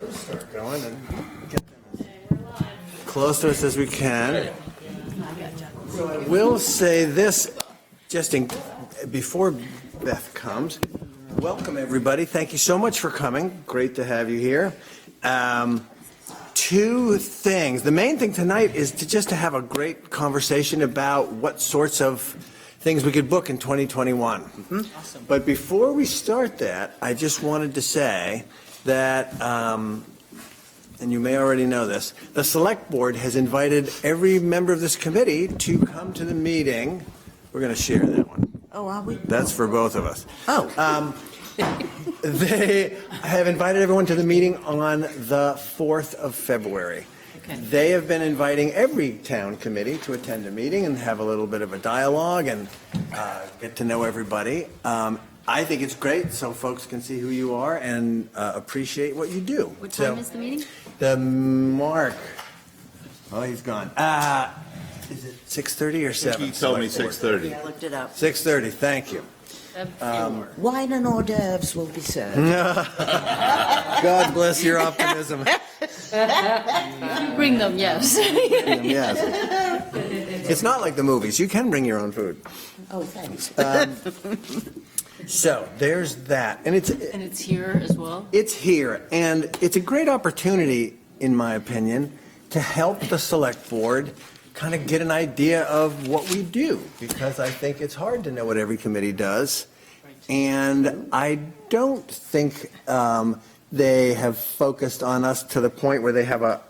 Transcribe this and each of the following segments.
Start going and get them as close to us as we can. So I will say this, before Beth comes. Welcome, everybody. Thank you so much for coming. Great to have you here. Two things. The main thing tonight is to have a great conversation about what sorts of things we could book in 2021. Awesome. But before we start that, I just wanted to say that, and you may already know this, the Select Board has invited every member of this committee to come to the meeting. We're going to share that one. Oh, are we? That's for both of us. Oh. They have invited everyone to the meeting on the 4th of February. Okay. They have been inviting every town committee to attend a meeting and have a little bit of a dialogue and get to know everybody. I think it's great so folks can see who you are and appreciate what you do. What time is the meeting? He's gone. Is it 6:30 or 7? He told me 6:30. I looked it up. 6:30, thank you. Wine and hors d'oeuvres will be served. God bless your optimism. Bring them, yes. Yes. It's not like the movies. You can bring your own food. Oh, thanks. So there's that. And And it's here as well? it's here. And it's a great opportunity, in my opinion, to help the Select Board kind of get an idea of what we do, because I think it's hard to know what every committee does. And I don't think they have focused on us to the point where they have a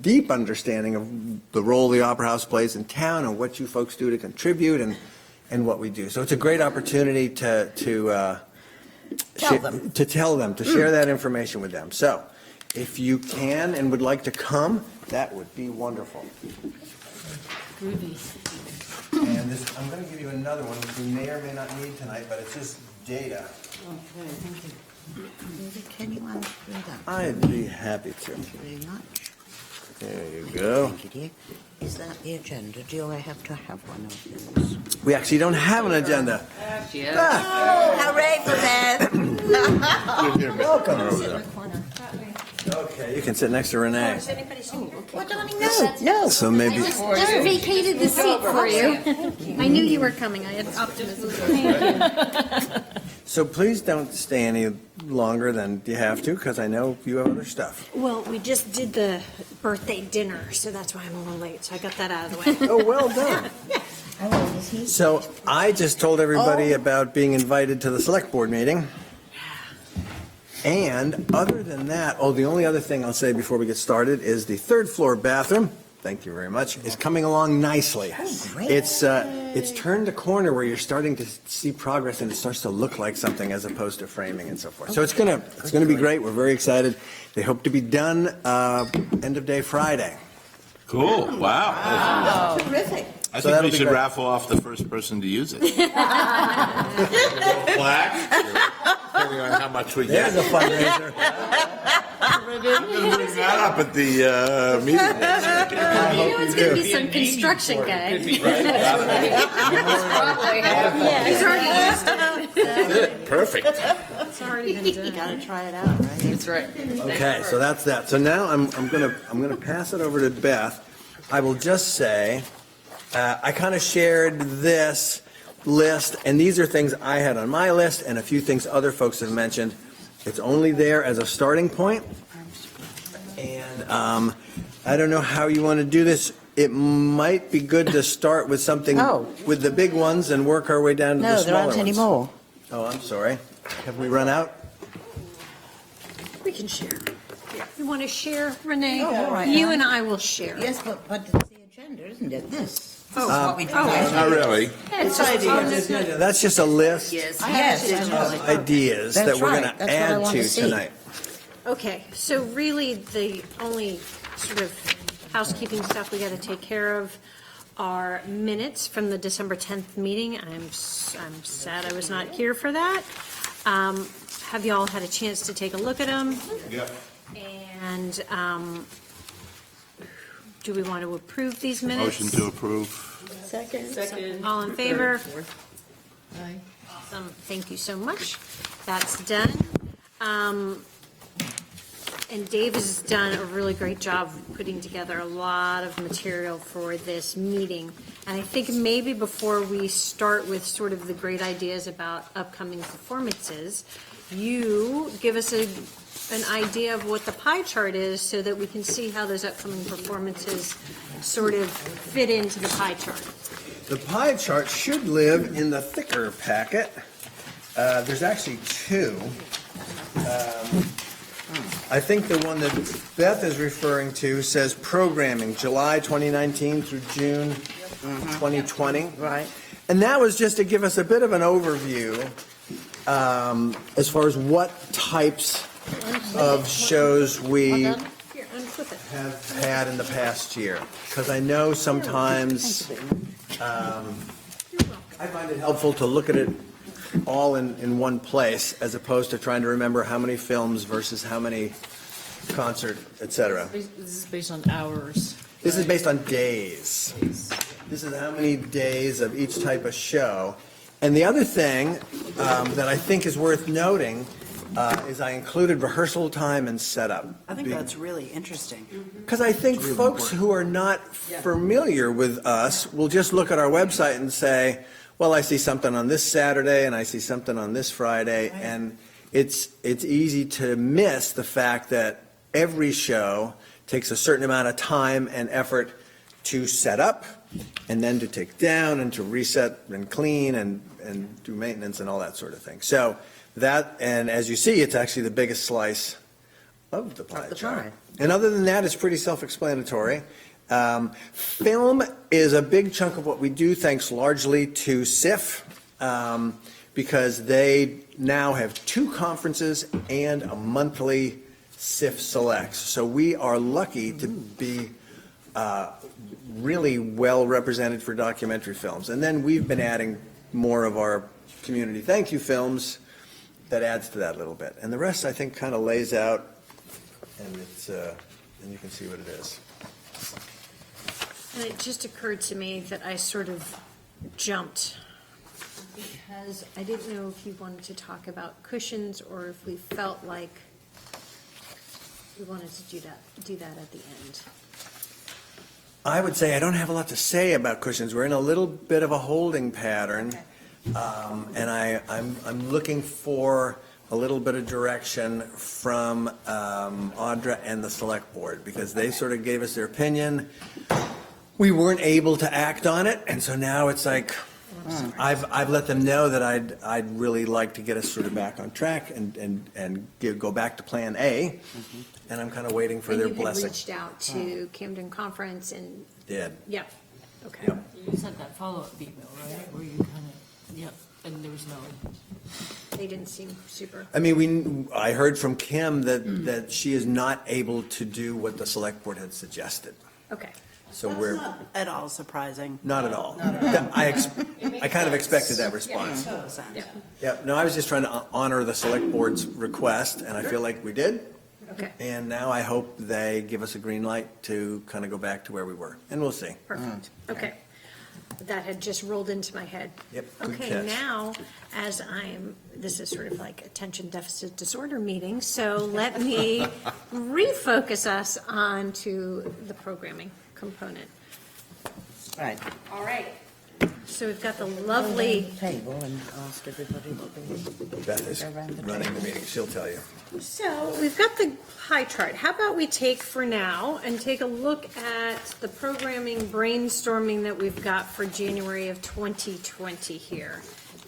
deep understanding of the role the Opera House plays in town and what you folks do to contribute and what we do. So it's a great opportunity to Tell them. to share that information with them. So if you can and would like to come, that would be wonderful. Groovy. And this, I'm going to give you another one, which you may or may not need tonight, but it's just data. Okay, thank you. Can you unscrew that? I'd be happy to. Thank you very much. There you go. Thank you, dear. Is that the agenda? Do I have to have one of those? We actually don't have an agenda. Yeah. Ah, Hooray for that! welcome. Okay, you can sit next to Renee. What, darling? No, no. So maybe, Just vacated the seat for you. I knew you were coming. I had optimism. so please don't stay any longer than you have to, because I know you have other stuff. Well, we just did the birthday dinner, so that's why I'm a little late. So I got that out of the way. Oh, well done. How old is he? So I just told everybody about being invited to the Select Board meeting. And other than that, the only other thing I'll say before we get started is the third floor bathroom, thank you very much, is coming along nicely. great. It's turned a corner where you're starting to see progress and it starts to look like something as opposed to framing and so forth. So it's gonna be great. We're very excited. They hope to be done end of day Friday. Cool, wow. Terrific. I So think that'll we be should great. raffle off the first person to use it. Plaque, depending on how much we There's get. a fundraiser. Bring that up at the meeting. You know, it's going to be some construction guy. He's already used it. Perfect. It's already been You done. gotta try it out, right? That's right. Okay, so that's that. So now I'm gonna pass it over to Beth. I will just say, I kind of shared this list, and these are things I had on my list and a few things other folks have mentioned. It's only there as a starting point. And I don't know how you want to do this. It might be good to start with something with the big ones and work our way down to the No, smaller there aren't ones. any more. Oh, I'm sorry. Have we run out? We can share. You want to share, Renee? Oh, all right. You and I will share. Yes, but it's the agenda, isn't it? This. This is what we do. Not really. It's That's just a list. Yes. Of ideas That's that we're going right. to That's what I add want to to see. tonight. Okay, so really the only sort of housekeeping stuff we got to take care of are minutes from the December 10th meeting. I'm sad I was not here for that. Have y'all had a chance to take a look at them? Yep. And do we want to approve these minutes? Motion to approve. Second. All in favor? Aye. Awesome, thank you so much. That's done. And Dave has done a really great job putting together a lot of material for this meeting. And I think maybe before we start with sort of the great ideas about upcoming performances, you give us an idea of what the pie chart is so that we can see how those upcoming performances sort of fit into the pie chart. The pie chart should live in the thicker packet. There's actually two. I think the one that Beth is referring to says programming, July 2019 through June 2020. Right. And that was just to give us a bit of an overview as far as what types of shows we Here, unflip it. have had in the past year. Because I know sometimes I find it helpful to look at it all in one place as opposed to trying to remember how many films versus how many concert, et cetera. This is based on hours. This is based on days. This is how many days of each type of show. And the other thing that I think is worth noting is I included rehearsal time and setup. I think that's really interesting. Because I think folks who are not familiar with us will just look at our website and say, well, I see something on this Saturday and I see something on this Friday. And it's easy to miss the fact that every show takes a certain amount of time and effort to set up and then to take down and to reset and clean and do maintenance and all that sort of thing. So that, and as you see, it's actually the biggest slice of the pie the chart. pie. And other than that, it's pretty self-explanatory. Film is a big chunk of what we do, thanks largely to SIF, because they now have 2 conferences and a monthly SIF Selects. So we are lucky to be really well represented for documentary films. And then we've been adding more of our community thank you films that adds to that a little bit. And the rest, I think, kind of lays out, and it's and you can see what it is. And it just occurred to me that I sort of jumped because I didn't know if you wanted to talk about cushions or if we felt like we wanted to do that at the end. I would say I don't have a lot to say about cushions. We're in a little bit of a holding pattern, and I'm looking for a little bit of direction from Audra and the Select Board, because they sort of gave us their opinion. We weren't able to act on it, and so now it's like, I've let them know that I'd really like to get us sort of back on track and go back to Plan A, and I'm kind of waiting for their And you had blessing. reached out to Camden Conference and, Did. yep, okay. Yep. You sent that follow-up email, right? Where you kind of, yep, and there was no. They didn't seem super. I mean, I heard from Kim that she is not able to do what the Select Board had suggested. Okay. So That's we're, not at all surprising. not at all. I kind of expected that response. Total sense. Yeah. Yep, no, I was just trying to honor the Select Board's request, and I feel like we did. Okay. And now I hope they give us a green light to kind of go back to where we were, and we'll see. Perfect. Okay. That had just rolled into my head. Yep, good Okay, catch. now, this is sort of like attention deficit disorder meeting, so let me refocus us on to the programming component. Right. All right. So we've got the lovely, Table and ask everybody to be. Beth is Around the running table. the meeting, she'll tell you. so we've got the pie chart. How about we take for now and take a look at the programming brainstorming that we've got for January of 2020 here.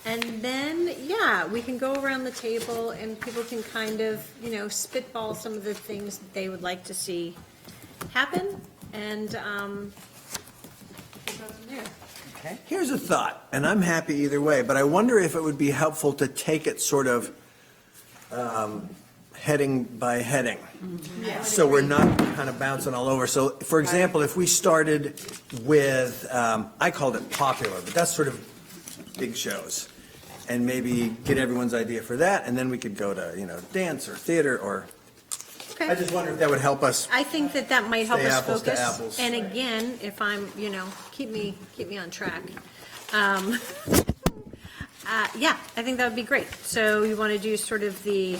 And then, yeah, we can go around the table and people can kind of, spitball some of the things that they would like to see happen. And, we'll go from there. Here's a thought, and I'm happy either way, but I wonder if it would be helpful to take it sort of heading by heading. So we're not kind of bouncing all over. So, for example, if we started with, I called it popular, but that's sort of big shows. And maybe get everyone's idea for that, and then we could go to, dance or theater or, I Okay. just wonder if that would help us. I think that might help Stay us apples to focus. apples. And again, if I'm, keep me on track. Yeah, I think that would be great. So you want to do sort of the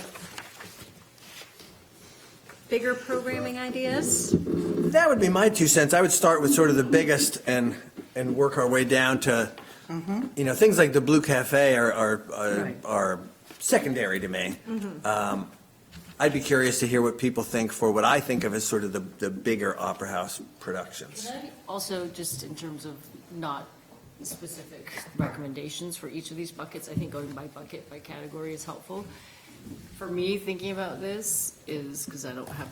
bigger programming ideas? That would be my 2 cents. I would start with sort of the biggest and work our way down to, things like the Blue Cafe are secondary to me. I'd be curious to hear what people think for what I think of as sort of the bigger Opera House productions. Also, just in terms of not specific recommendations for each of these buckets, I think going by bucket, by category is helpful. For me, thinking about this is, because I don't have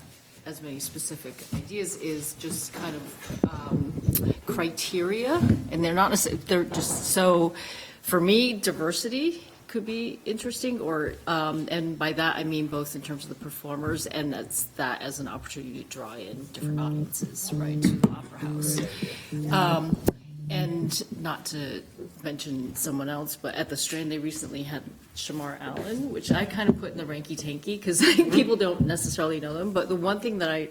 as many specific ideas, is just kind of criteria, and they're not necessarily, they're just, so, for me, diversity could be interesting, or, and by that I mean both in terms of the performers, and that's that as an opportunity to draw in different audiences, right, to the Opera House. And not to mention someone else, but at the Strand, they recently had Shamar Allen, which I kind of put in the ranky-tanky, because people don't necessarily know them, but the one thing that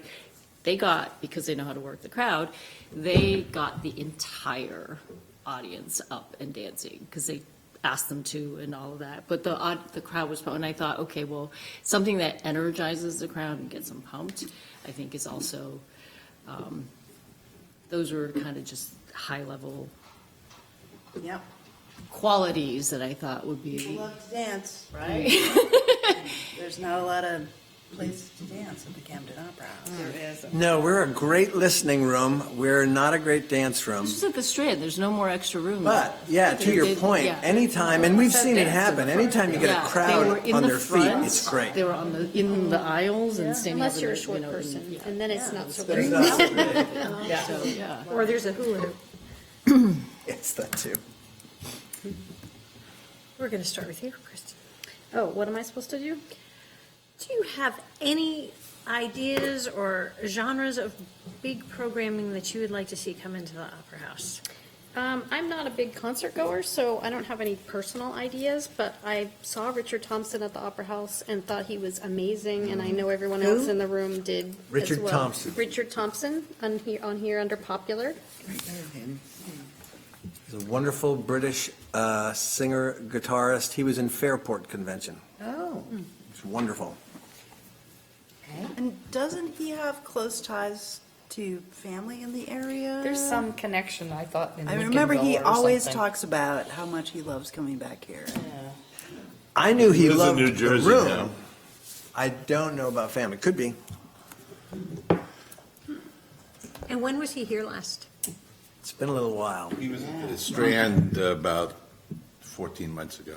they got, because they know how to work the crowd, they got the entire audience up and dancing, because they asked them to and all of that, but the crowd was, and I thought, okay, well, something that energizes the crowd and gets them pumped, I think is also, those were kind of just high-level Yep. qualities that I thought would People be, love to dance. right? There's not a lot of places to dance at the Camden Opera House. There is. No, we're a great listening room. We're not a great dance room. This is at the Strand, there's no more extra room. But, yeah, to your point, Yeah. anytime, and we've seen it happen, anytime you get a Yeah, they were crowd in on the their feet, front, it's great. They were in the aisles and standing up. Unless you're a in the, short you know, person, yeah. and then it's not so But it's great. not so great. So, yeah. Or there's a hula hoop. Yes, that too. We're going to start with you, Kristen. Oh, what am I supposed to do? Do you have any ideas or genres of big programming that you would like to see come into the Opera House? I'm not a big concert goer, so I don't have any personal ideas, but I saw Richard Thompson at the Opera House and thought he was amazing, and I know everyone else in the room did as Richard well. Thompson. Richard Thompson on here under popular. He's a wonderful British singer, guitarist. He was in Fairport Convention. Oh, It's wonderful. okay. And doesn't he have close ties to family in the area? There's some connection, I thought, in I remember he Lincolnville or always something. talks about how much he loves coming back here. I knew he Lives in loved New the Jersey room. now. I don't know about family. Could be. And when was he here last? It's been a little while. He was at the Strand about 14 months ago,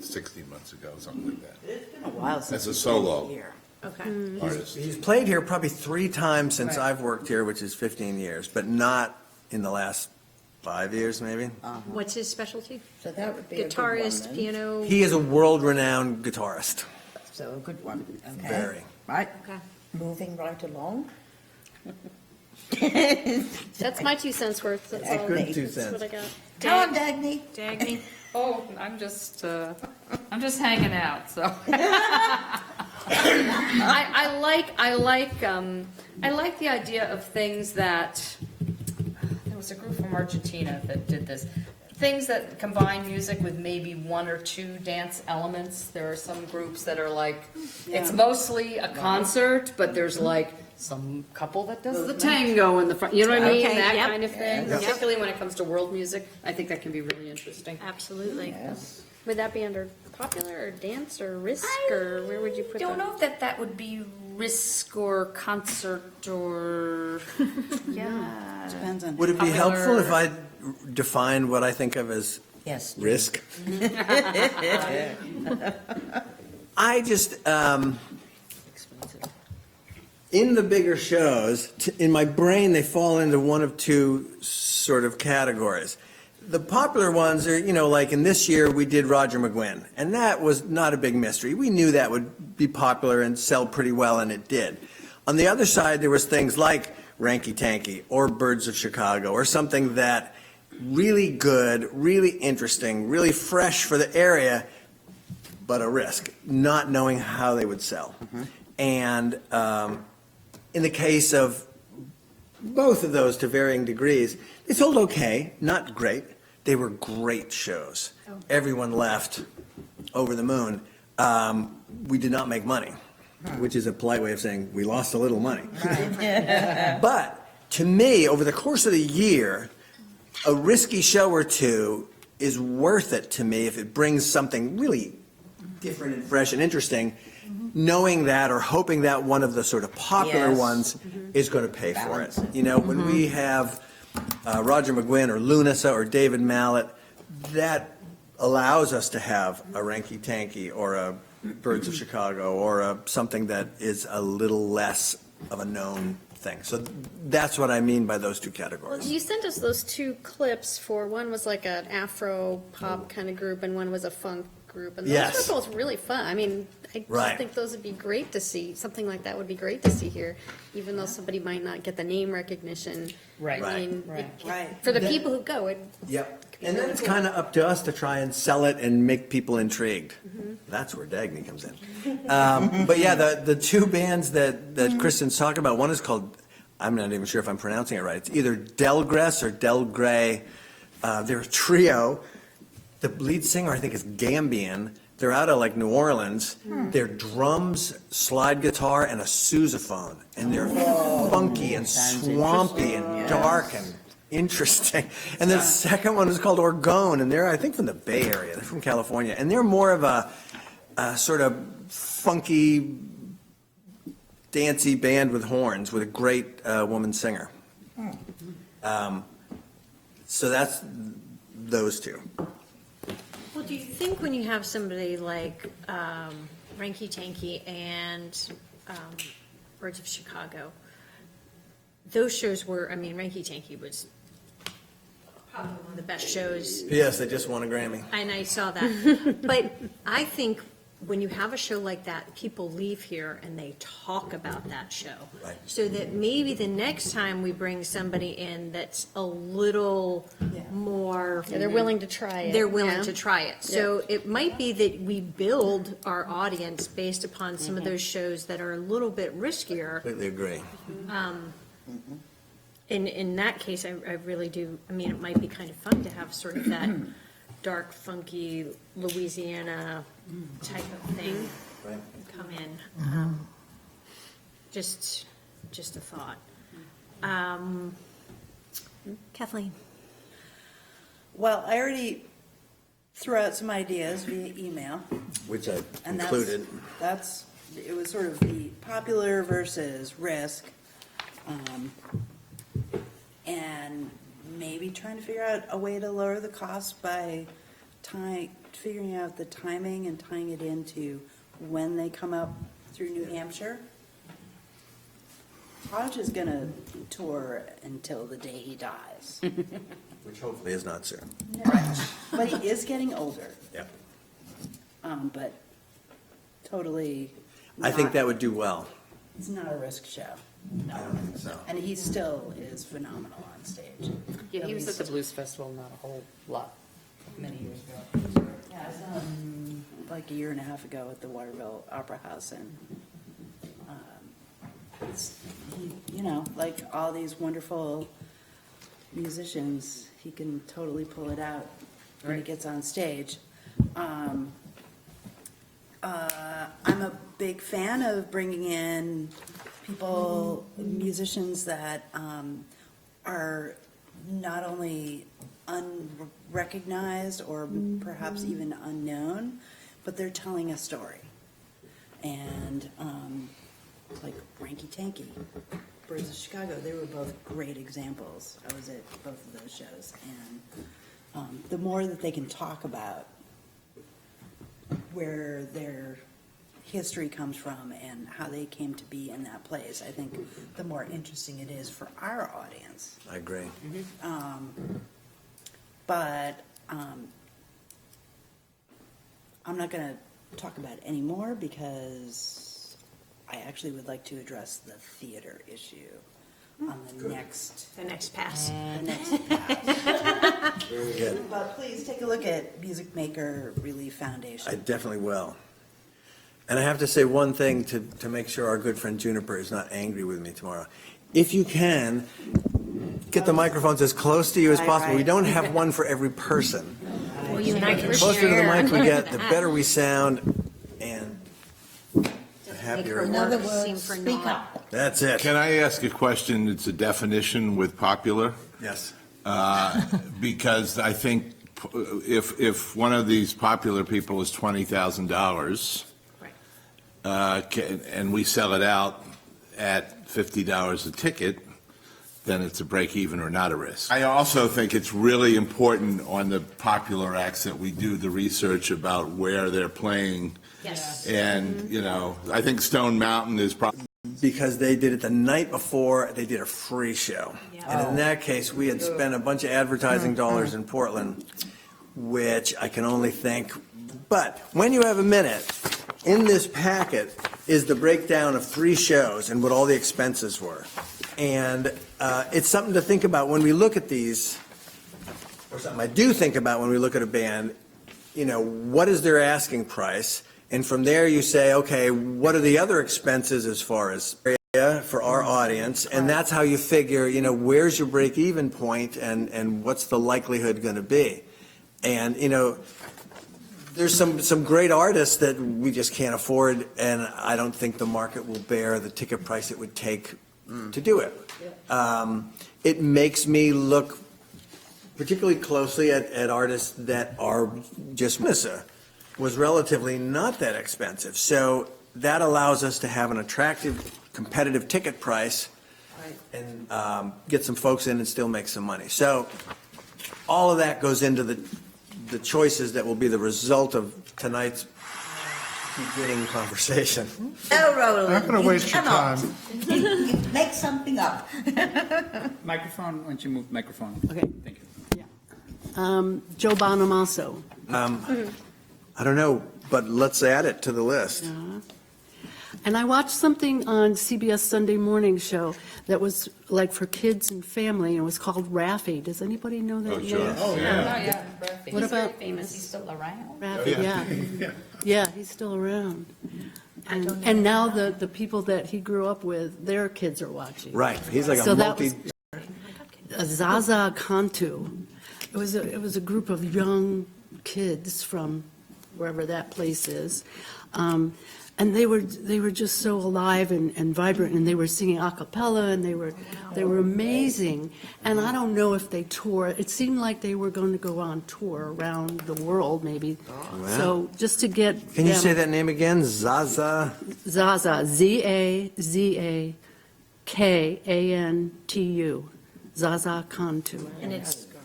16 months ago, something like that. It's been a while since That's a he's solo. been here. Okay. Artist. He's played here probably 3 times since I've worked here, which is 15 years, but not in the last 5 years, maybe. What's his specialty? So that would be a good one Guitarist, then. piano? He is a world-renowned guitarist. So a good one, okay. Very. Right, Okay. moving right along. That's my 2 cents worth. That's all. Good 2 That's cents. what I got. Come on, Dagny. Dagny? Oh, I'm just hanging out, so. I like the idea of things that, there was a group from Argentina that did this. Things that combine music with maybe 1 or 2 dance elements. There are some groups that are like, it's mostly a concert, but there's like some couple that does the tango in the front, you know what I mean? Okay, That yep. kind of thing, Yep. particularly when it comes to world music. I think that can be really interesting. Absolutely. Yes. Would that be under popular or dance or risk, or where would you put Don't that? know if that would be risk or concert or, yeah. Depends on. Would it be Popular- helpful if I defined what I think of as Yes. risk? I just, in the bigger shows, in my brain, they fall into one of 2 sort of categories. The popular ones are, like in this year, we did Roger McGuinn, and that was not a big mystery. We knew that would be popular and sell pretty well, and it did. On the other side, there was things like Ranky Tanky or Birds of Chicago or something that really good, really interesting, really fresh for the area, but a risk, not knowing how they would sell. And in the case of both of those to varying degrees, they sold okay, not great. They were great shows. Everyone left over the moon. We did not make money. which is a polite way of saying we lost a little money. But to me, over the course of the year, a risky show or two is worth it to me if it brings something really different and fresh and interesting, knowing that or hoping that one of the sort of popular Yes. ones is going to pay for it. Balance it. You know, when we have Roger McGuinn or Lunasa or David Mallet, that allows us to have a Ranky Tanky or a Birds of Chicago or something that is a little less of a known thing. So that's what I mean by those two Well, categories. you sent us those two clips for, one was like an Afro pop kind of group and one was a funk group. And those Yes. were both really fun. I mean, I just Right. think those would be great to see. Something like that would be great to see here, even though somebody might not get the name recognition. Right. I mean, Right. Right. for the people who go, it, Yep. And then it's kind of up to us to try and sell it and make people intrigued. Mm-hmm. That's where Dagny comes in. But yeah, the two bands that Kristen's talking about, one is called, I'm not even sure if I'm pronouncing it right. It's either Delgress or Delgray. They're a trio. The lead singer, I think, is Gambian. They're out of like New Orleans. They're drums, slide guitar, and a sousaphone. And they're funky and swampy and dark and interesting. And the second one is called Orgone, and they're, I think, from the Bay Area. They're from California. And they're more of a sort of funky, dancey band with horns with a great woman singer. So that's those two. Well, do you think when you have somebody like Ranky Tanky and Birds of Chicago, those shows were, I mean, Ranky Tanky was probably one of the best shows, Yes, they just won a Grammy. and I saw that. But I think when you have a show like that, people leave here and they talk about that show. Right. So that maybe the next time we bring somebody in that's a little more. yeah, they're willing to try it. They're willing yeah. to try it. So it might be that we build our audience based upon some of those shows that are a little bit riskier. Completely agree. In that case, I really do, I mean, it might be kind of fun to have sort of that dark, funky Louisiana type of thing Right. come in. Just a thought. Kathleen? Well, I already threw out some ideas via email. Which I And included. it was sort of the popular versus risk. And maybe trying to figure out a way to lower the cost by figuring out the timing and tying it into when they come up through New Hampshire. Hodge is gonna tour until the day he dies. Which hopefully is not soon. But he is getting older, Yeah. but totally I think not- that would do well. It's not a risk show. I don't think so. And he still is phenomenal on stage. Yeah, he was at the Blues Festival not a whole lot, many years ago. Yeah, I saw him like a year and a half ago at the Waterville Opera House, and like all these wonderful musicians, he can totally pull it out when he Right. gets on stage. I'm a big fan of bringing in people, musicians that are not only unrecognized or perhaps even unknown, but they're telling a story. And like Ranky Tanky, Birds of Chicago, they were both great examples. I was at both of those shows. And the more that they can talk about where their history comes from and how they came to be in that place, I think the more interesting it is for our audience. I agree. But I'm not going to talk about it anymore because I actually would like to address the theater issue on the next The next pass. pass. Very good. But please take a look at Music Maker Relief Foundation. I definitely will. And I have to say one thing to make sure our good friend Juniper is not angry with me tomorrow. If you can, get the microphones as close to you as possible. We don't have one for every person. Well, you and I The can closer to the share. mic we get, the better we sound, and to happier. In other words, speak up. That's it. Can I ask a question? It's a definition with popular. Yes. Because I think if one of these popular people is $20,000, and we sell it out at $50 a ticket, then it's a break even or not a risk. I also think it's really important on the popular acts that we do the research about where they're playing. Yes. And, you know, I think Stone Mountain is probably. Because they did it the night before, they did a free show. And in that case, we had spent a bunch of advertising dollars in Portland, which I can only thank. But when you have a minute, in this packet is the breakdown of 3 shows and what all the expenses were. And it's something to think about when we look at these, or something I do think about when we look at a band, you know, what is their asking price? And from there you say, okay, what are the other expenses as far as area for our audience? And that's how you figure, you know, where's your break-even point and what's the likelihood going to be? And, you know, there's some great artists that we just can't afford, and I don't think the market will bear the ticket price it would take to do it. It makes me look particularly closely at artists that are just was relatively not that expensive. So that allows us to have an attractive, competitive ticket price and get some folks in and still make some money. So all of that goes into the choices that will be the result of tonight's beginning conversation. Oh, Roland. I'm not going to waste your come time. on. Make something up. Microphone, why don't you move the microphone? Okay. Thank you. Joe Bonamasso. I don't know, but let's add it to the list. And I watched something on CBS Sunday Morning Show that was like for kids and family, and it was called Raffi. Does anybody know that? Oh, sure. name? Oh, yeah. What about famous? He's still around? Raffi? Yeah. Yeah, he's still around. And now the people that he grew up with, their kids are watching. Right, he's like So a that multi. was Zaza Kantu. It was a group of young kids from wherever that place is. And they were just so alive and vibrant, and they were singing a cappella, and they were amazing. And I don't know if they tour. It seemed like they were going to go on tour around the world, maybe. Wow. So just to get Can you them- say that name again? Zaza? Zaza, Zazakantu, Zaza Kantu.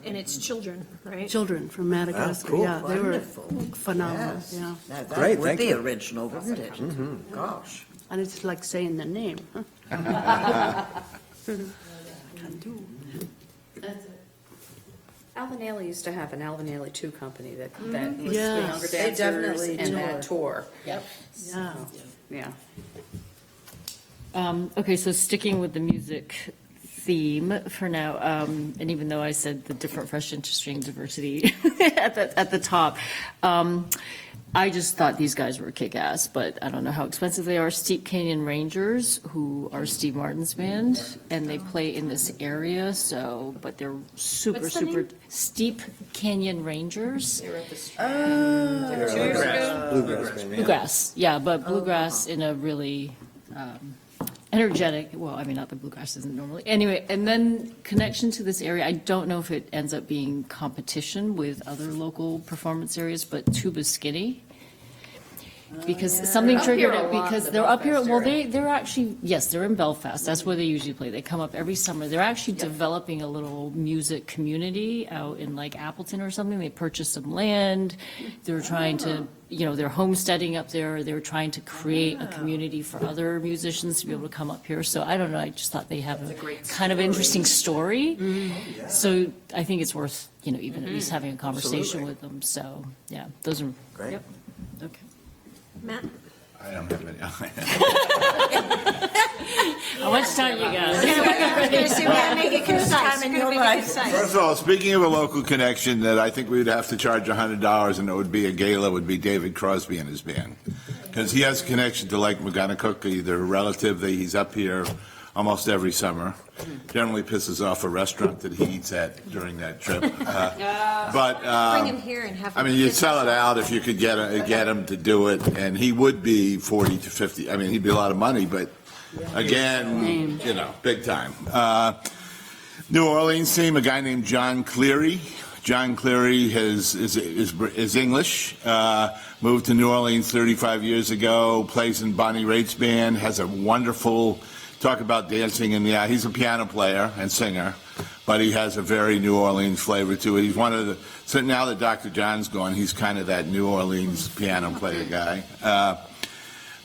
And it's children, right? Children from Madagascar. cool. Yeah, they were Wonderful. phenomenal. Yes. Yeah, Now, that Great, would thank be you. original, wouldn't it? Gosh. and it's like saying the name. Huh? Kantu. Alvin Ailey used to have an Alvin Ailey 2 company that was Yes. the younger They dancers definitely and that tour. Yep. Yeah. Yeah. Okay, so sticking with the music theme for now, and even though I said the different, fresh, interesting diversity at the top, I just thought these guys were kick-ass, but I don't know how expensive they are. Steep Canyon Rangers, who are Steve Martin's band, and they play in this area, so, but they're super, What's the super, name? Steep Canyon Rangers. They were at the Bluegrass band, yeah. Bluegrass, yeah, but bluegrass in a really energetic, well, I mean, not that bluegrass isn't normally, anyway, and then connection to this area, I don't know if it ends up being competition with other local performance areas, but Tuba Skinny. Because something They're up triggered here a it, lot, because the they're up here, Belfast well, area. they're actually, yes, they're in Belfast, that's where they usually play, they come up every summer, they're actually developing a little music community out in like Appleton or something, they purchased some land, they're trying to, you know, they're homesteading up there, they're trying to create a community for other musicians to be able to come up here, so I don't know, I just thought they have a kind of interesting story, so I think it's worth, you know, even at least having a conversation Absolutely. with them, so, yeah, those are. Great. Yep. Okay. Matt? I don't have any. How much time you got? Make it concise. in your life. First of all, speaking of a local connection that I think we would have to charge $100 and it would be a gala would be David Crosby and his band. Because he has a connection to Lake McGonagall, either a relative that he's up here almost every summer. Generally pisses off a restaurant that he eats at during that trip. Bring him here and have him. I mean, you'd sell it out if you could get him to do it, and he would be 40 to 50. I mean, he'd be a lot of money, but again, you know, big time. New Orleans team, a guy named John Cleary. John Cleary is English, moved to New Orleans 35 years ago, plays in Bonnie Raitt's band, has a wonderful, talk about dancing in the eye. He's a piano player and singer, but he has a very New Orleans flavor to it. He's one of the, so now that Dr. John's gone, he's kind of that New Orleans piano player guy.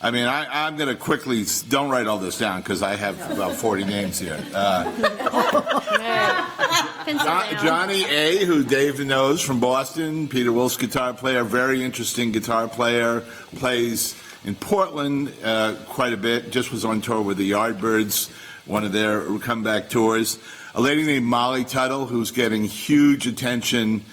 I mean, I'm going to quickly, don't write all this down because I have about 40 names here. Johnny A., who Dave knows from Boston, Peter Wolf's guitar player, very interesting guitar player, plays in Portland quite a bit, just was on tour with the Yardbirds, one of their comeback tours. A lady named Molly Tuttle, who's getting huge attention.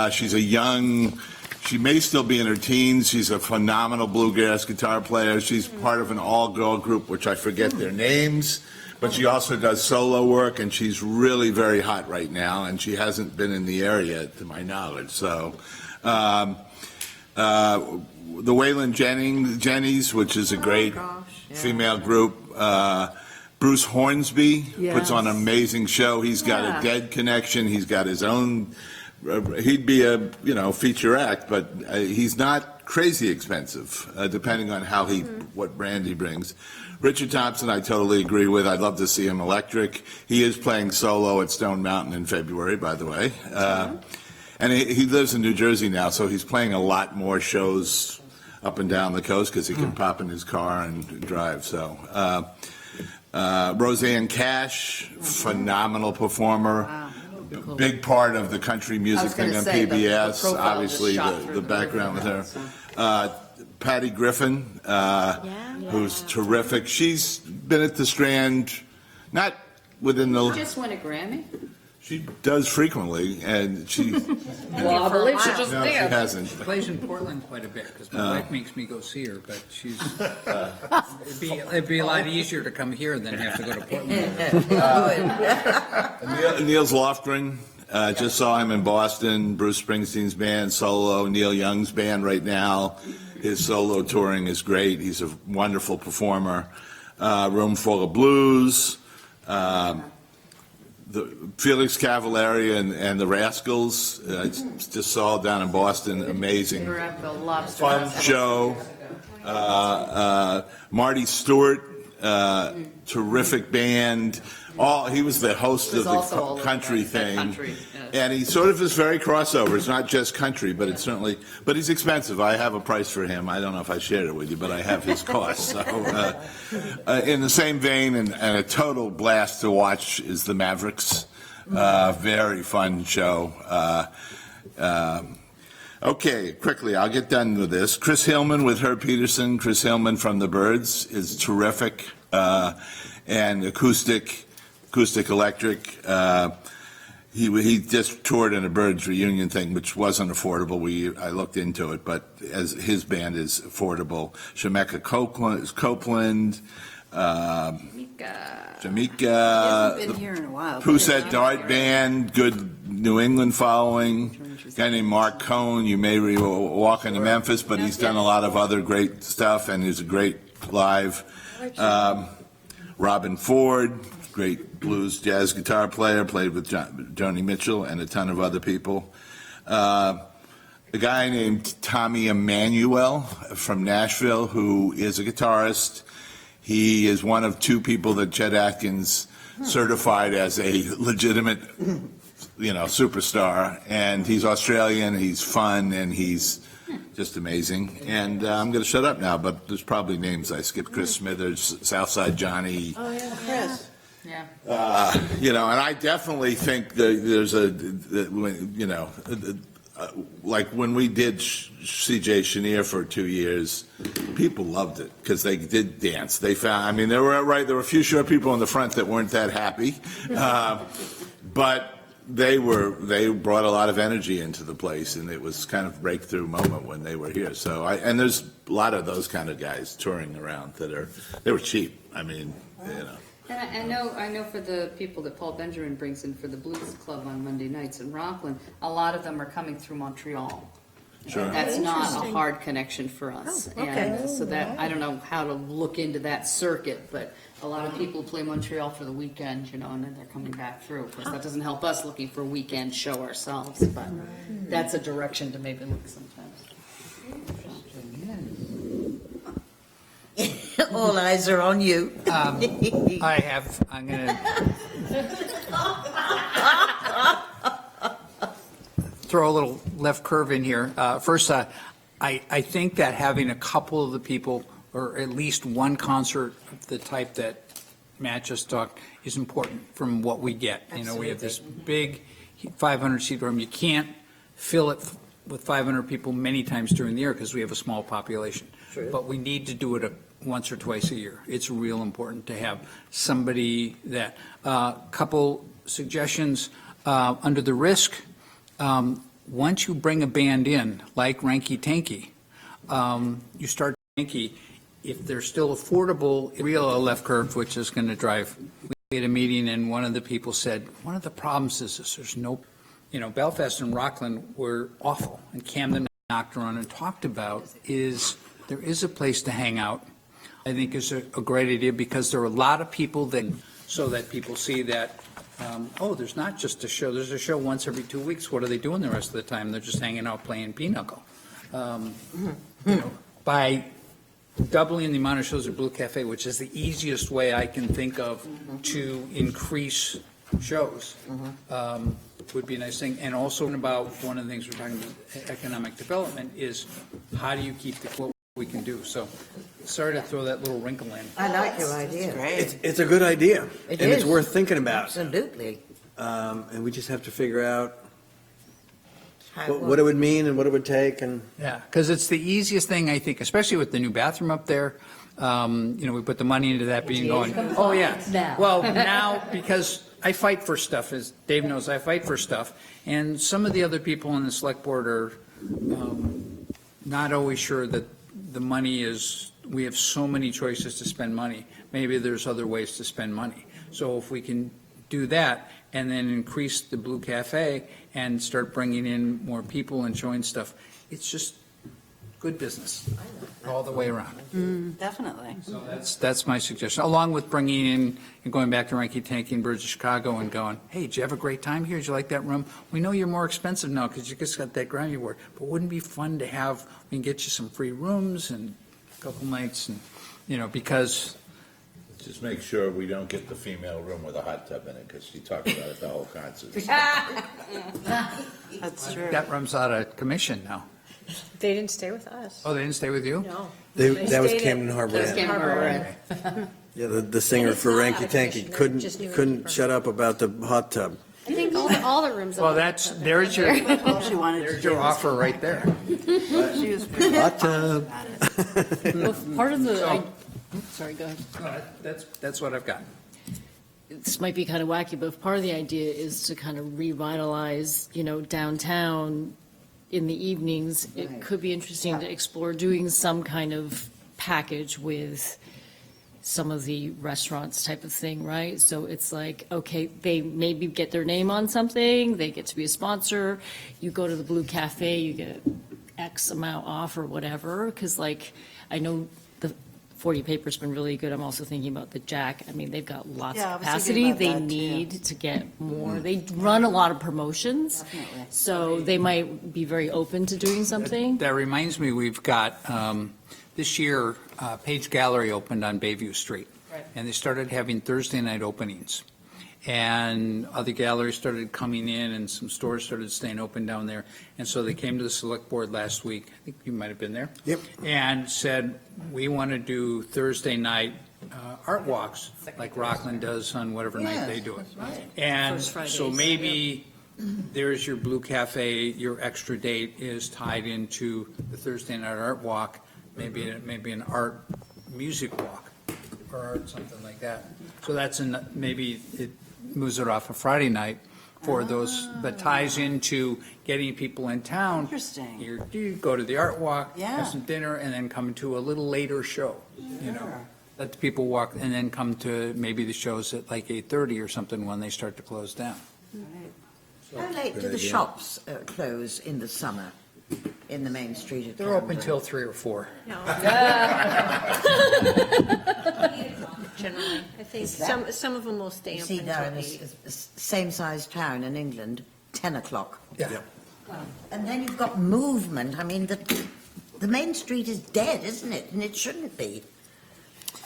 She's a young... She may still be in her teens. She's a phenomenal bluegrass guitar player. She's part of an all-girl group, which I forget their names, but she also does solo work, and she's really very hot right now, and she hasn't been in the area, to my knowledge. So, the Waylon Jennings, which is a great female group. Bruce Hornsby puts on an amazing show. He's got a Dead connection. He's got his own... He'd be a feature act, but he's not crazy expensive, depending on how what brand he brings. Richard Thompson, I totally agree with. I'd love to see him electric. He is playing solo at Stone Mountain in February, by the way, and he lives in New Jersey now, so he's playing a lot more shows up and down the coast because he can pop in his car and drive. So, Roseanne Cash, phenomenal performer. Wow. Big part of the country music thing on PBS, profile obviously just shot through the background with her. Patty Griffin, who's terrific. She's been at the Strand, not within the... Just won a Grammy? She does frequently, and she... Well, I believe she just No, she did. hasn't. She plays in Portland quite a bit because my wife makes me go see her, but she's, it'd be a lot easier to come here than have to go to Portland. Niels Lofgren, just saw him in Boston. Bruce Springsteen's band, solo. Neil Young's band right now. His solo touring is great. He's a wonderful performer. Room Full of Blues. The Felix Cavallari and the Rascals. I just saw down in Boston. Amazing. We're at the Lobster Fun Festival. show. Marty Stewart, terrific band. He was the host of also the country that thing. country, yes. And he sort of is very crossover. It's not just country, but it's certainly, but he's expensive. I have a price for him. I don't know if I shared it with you, but I have his cost. So, in the same vein, and a total blast to watch is the Mavericks. Very fun show. Okay, quickly, I'll get done with this. Chris Hillman with Herb Peterson. Chris Hillman from the Byrds is terrific, and acoustic electric. He just toured in a Byrds reunion thing, which wasn't affordable. I looked into it, but as his band is affordable. Shemeka Copeland, Jamaica, Been here in a while. Poussette Dart Band, good New England following. A guy named Mark Cohn, you may walk into Memphis, but he's done a lot of other great stuff, and he's a great live. Robin Ford, great blues jazz guitar player, played with Joni Mitchell and a ton of other people. A guy named Tommy Emmanuel from Nashville, who is a guitarist. He is one of two people that Chet Atkins certified as a legitimate, superstar. And he's Australian, he's fun, and he's just amazing. And I'm going to shut up now, but there's probably names I skipped. Chris Smithers, Southside Johnny. Oh, yeah, Chris. Yeah. And I definitely think that there's like when we did C.J. Chenier for 2 years, people loved it because they did dance. They found, there were a few short people in the front that weren't that happy, but they brought a lot of energy into the place, and it was kind of a breakthrough moment when they were here. So and there's a lot of those kind of guys touring around they were cheap. And I know for the people that Paul Benjamin brings in for the Blues Club on Monday nights in Rockland, a lot of them are coming through Montreal. Sure. That's not a Interesting. hard connection for us. Oh, okay. And so that, I don't know how to look into that circuit, but a lot of people play Montreal for the weekend, and then they're coming back through. Of course, that doesn't help us looking for a weekend show ourselves, but that's a direction to maybe look sometimes. All eyes are on you. I'm gonna throw a little left curve in here. First, I think that having a couple of the people, or at least one concert of the type that Matt just talked, is important from what we get. We have this big 500-seat room. You can't fill it with 500 people many times during the year because we have a small population. But we need to do it once or twice a year. It's real important to have somebody that, couple suggestions under the risk. Once you bring a band in, like Ranky Tanky, you start Tanky, if they're still affordable, real left curve, which is going to drive. We had a meeting and one of the people said, one of the problems is there's no, Belfast and Rockland were awful. And Camden knocked around and talked about is there is a place to hang out. I think is a great idea because there are a lot of people so that people see that, there's not just a show, there's a show once every 2 weeks. What are they doing the rest of the time? They're just hanging out playing pinochle. By doubling the amount of shows at Blue Cafe, which is the easiest way I can think of to increase shows, would be a nice thing. And also about one of the things we're talking about, economic development, is how do you keep what we can do? So sorry to throw that little wrinkle in. I like your idea. It's a good idea. It And it's is. worth thinking about. Absolutely. And we just have to figure out How what it would mean and what it would take and. Yeah, because it's the easiest thing, I think, especially with the new bathroom up there. We put the money into that being going, oh, yeah. Now. Well, now, because I fight for stuff, as Dave knows, I fight for stuff. And some of the other people on the select board are not always sure that the money is, we have so many choices to spend money. Maybe there's other ways to spend money. So if we can do that and then increase the Blue Cafe and start bringing in more people and showing stuff, it's just good business all the way around. Definitely. So that's my suggestion, along with bringing in and going back to Ranky Tanky and Birds of Chicago and going, hey, did you have a great time here? Did you like that room? We know you're more expensive now because you just got that Grammy Award, but wouldn't it be fun to have, we can get you some free rooms and a couple nights and, because. Just make sure we don't get the female room with a hot tub in it, because she talked about it the whole concert. That's true. That room's out of commission now. They didn't stay with us. Oh, they didn't stay with you? No. That was stayed at- Camden Harbor That's Inn. Camden Harbor Inn. Yeah, the singer And it's for not Ranky out of Tanky commission, couldn't just new couldn't people. shut up about the hot tub. I think all the rooms. Well, there's your, All she wanted to there's do your was- offer right there. She was pretty Hot tub. about it. Well, part of the, sorry, go ahead. No, that's what I've got. This might be kind of wacky, but if part of the idea is to kind of revitalize, downtown in the evenings, it could be interesting to explore doing some kind of package with some of the restaurants type of thing, right? So it's like, okay, they maybe get their name on something, they get to be a sponsor, you go to the Blue Cafe, you get X amount off or whatever, because I know the 40 Paper's been really good. I'm also thinking about the Jack. I mean, they've got lots Yeah, I of was capacity. thinking about They that, too. need to get more. They run a lot of promotions. Definitely. So they might be very open to doing something. That reminds me, we've got, this year, Page Gallery opened on Bayview Street. Right. And they started having Thursday night openings. And other galleries started coming in and some stores started staying open down there. And so they came to the select board last week, I think you might have been there. Yep. And said, we want to do Thursday night art walks, like Rockland does on whatever night they do it. And First Fridays, so maybe there's your Blue Cafe, your extra date is tied into the Thursday night art walk, maybe an art music walk or art, something like that. So maybe it moves it off a Friday night for those, but ties into getting people in town. Interesting. You go to the art walk, Yeah. have some dinner, and then come to a little later show, let the people walk, and then come to maybe the shows at like 8:30 or something when they start to close down. How late do the shops close in the summer in the main street of They're open Camden? till 3 or 4. No. Generally, I think some of them will stay You open see, they're in until 8. a same-sized town in England, 10 o'clock. Yeah. And then you've got movement. I mean, the main street is dead, isn't it? And it shouldn't be.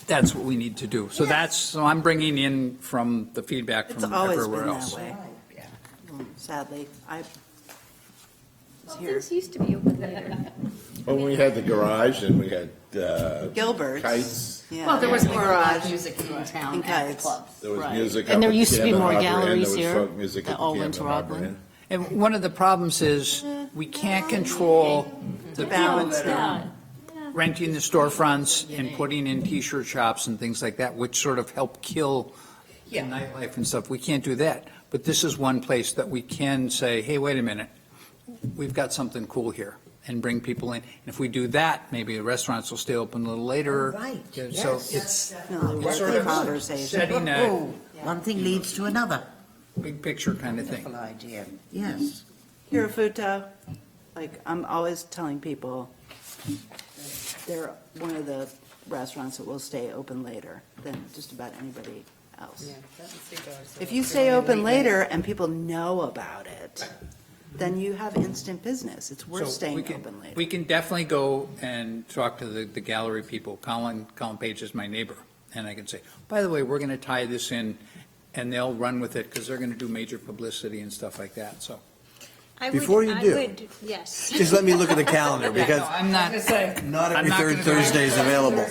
That's what we need to do. So so I'm bringing in from the feedback It's from always everywhere been else. that way. Sadly, I was here. Things used to be open later. Well, we had the garage and we had Gilbert's. kites, Yeah. Well, there was more live Garage. music in town And at the kites. clubs. there was Right. music. And up there at used to be Camden more Harbor Inn, galleries there was here folk music that at the all went Camden to Harbor Rockland. Inn. And one of the problems is we can't control the people balance that are renting the storefronts and putting in T-shirt shops and things like that, which sort of help kill the nightlife and stuff. We can't do that. But this is one place that we can say, hey, wait a minute, we've got something cool here, and bring people in. And if we do that, maybe the restaurants will stay open a little later. Right, Yeah, So yes. it's No, It's what's sort the of conversation? setting a Oh, one thing leads to another. big picture kind of thing. Wonderful idea. Yes. Hirafuto, like, I'm always telling people, they're one of the restaurants that will stay open later than just about anybody else. If you stay open later and people know about it, then you have instant business. It's worth So staying we can- open later. We can definitely go and talk to the gallery people. Colin Page is my neighbor, and I can say, by the way, we're going to tie this in, and they'll run with it, because they're going to do major publicity and stuff like that, so. Before you do. Yes. Just let me look at the calendar, because No, I'm not, not I'm every not third gonna- Thursday is available.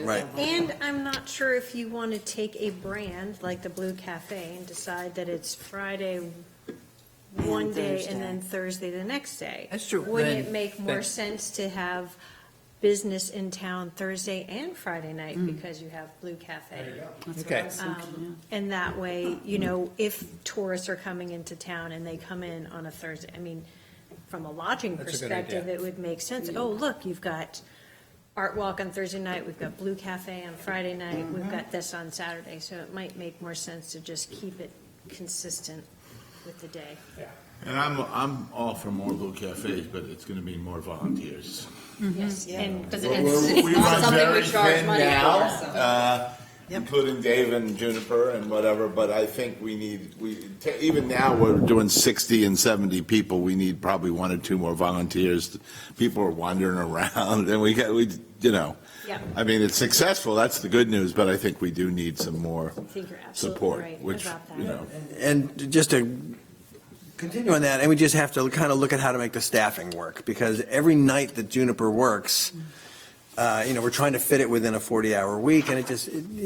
Right. And I'm not sure if you want to take a brand like the Blue Cafe and decide that it's Friday one day Thursday. and then Thursday the next day. That's true. Wouldn't Then- it make more then- sense to have business in town Thursday and Friday night because you have Blue Cafe? okay. And that way, you know, if tourists are coming into town and they come in on a Thursday, I mean, from a lodging That's a good perspective, idea. it would make sense. Oh, look, you've got Art Walk on Thursday night, we've got Blue Cafe on Friday night, we've got this on Saturday. So it might make more sense to just keep it consistent with the day. And I'm all for more Blue Cafes, but it's going to be more volunteers. Yes. And Because We it's not run something very we charge thin money now, for, so. including Dave and Juniper and whatever, but I think even now, we're doing 60 and 70 people, we need probably 1 or 2 more volunteers. People are wandering around, and Yeah. I mean, it's successful, that's the good news, but I think we do need some more I think you're absolutely support, right which, about that. And just to continue on that, and we just have to kind of look at how to make the staffing work, because every night that Juniper works, we're trying to fit it within a 40-hour week, and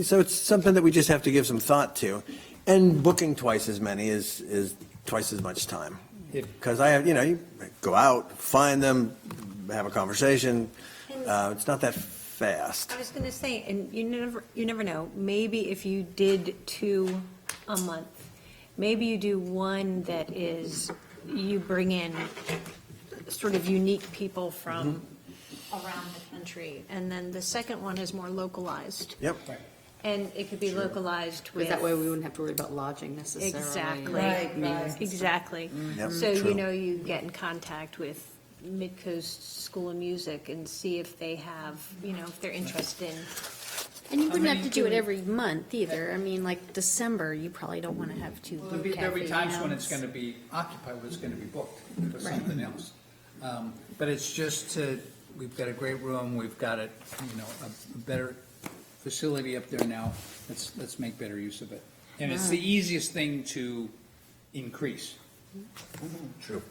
so it's something that we just have to give some thought to. And booking twice as many is twice as much time. Because you go out, find them, have a conversation, it's not that fast. I was going to say, and you never know, maybe if you did 2 a month, maybe you do one that is, you bring in sort of unique people from around the country, and then the second one is more localized. Yep. And it could be localized with. Because that way we wouldn't have to worry about lodging necessarily. Exactly. Right. Exactly. Yep, So, true. you get in contact with Midcoast School of Music and see if they have, if they're interested in. And you wouldn't have to do it every month either. I mean, like December, you probably don't want to have 2 There'll Blue be Cafe times when nights. it's going to be occupied, when it's going to be booked for something else. But it's just we've got a great room, we've got a better facility up there now. Let's make better use of it. And it's the easiest thing to increase. True.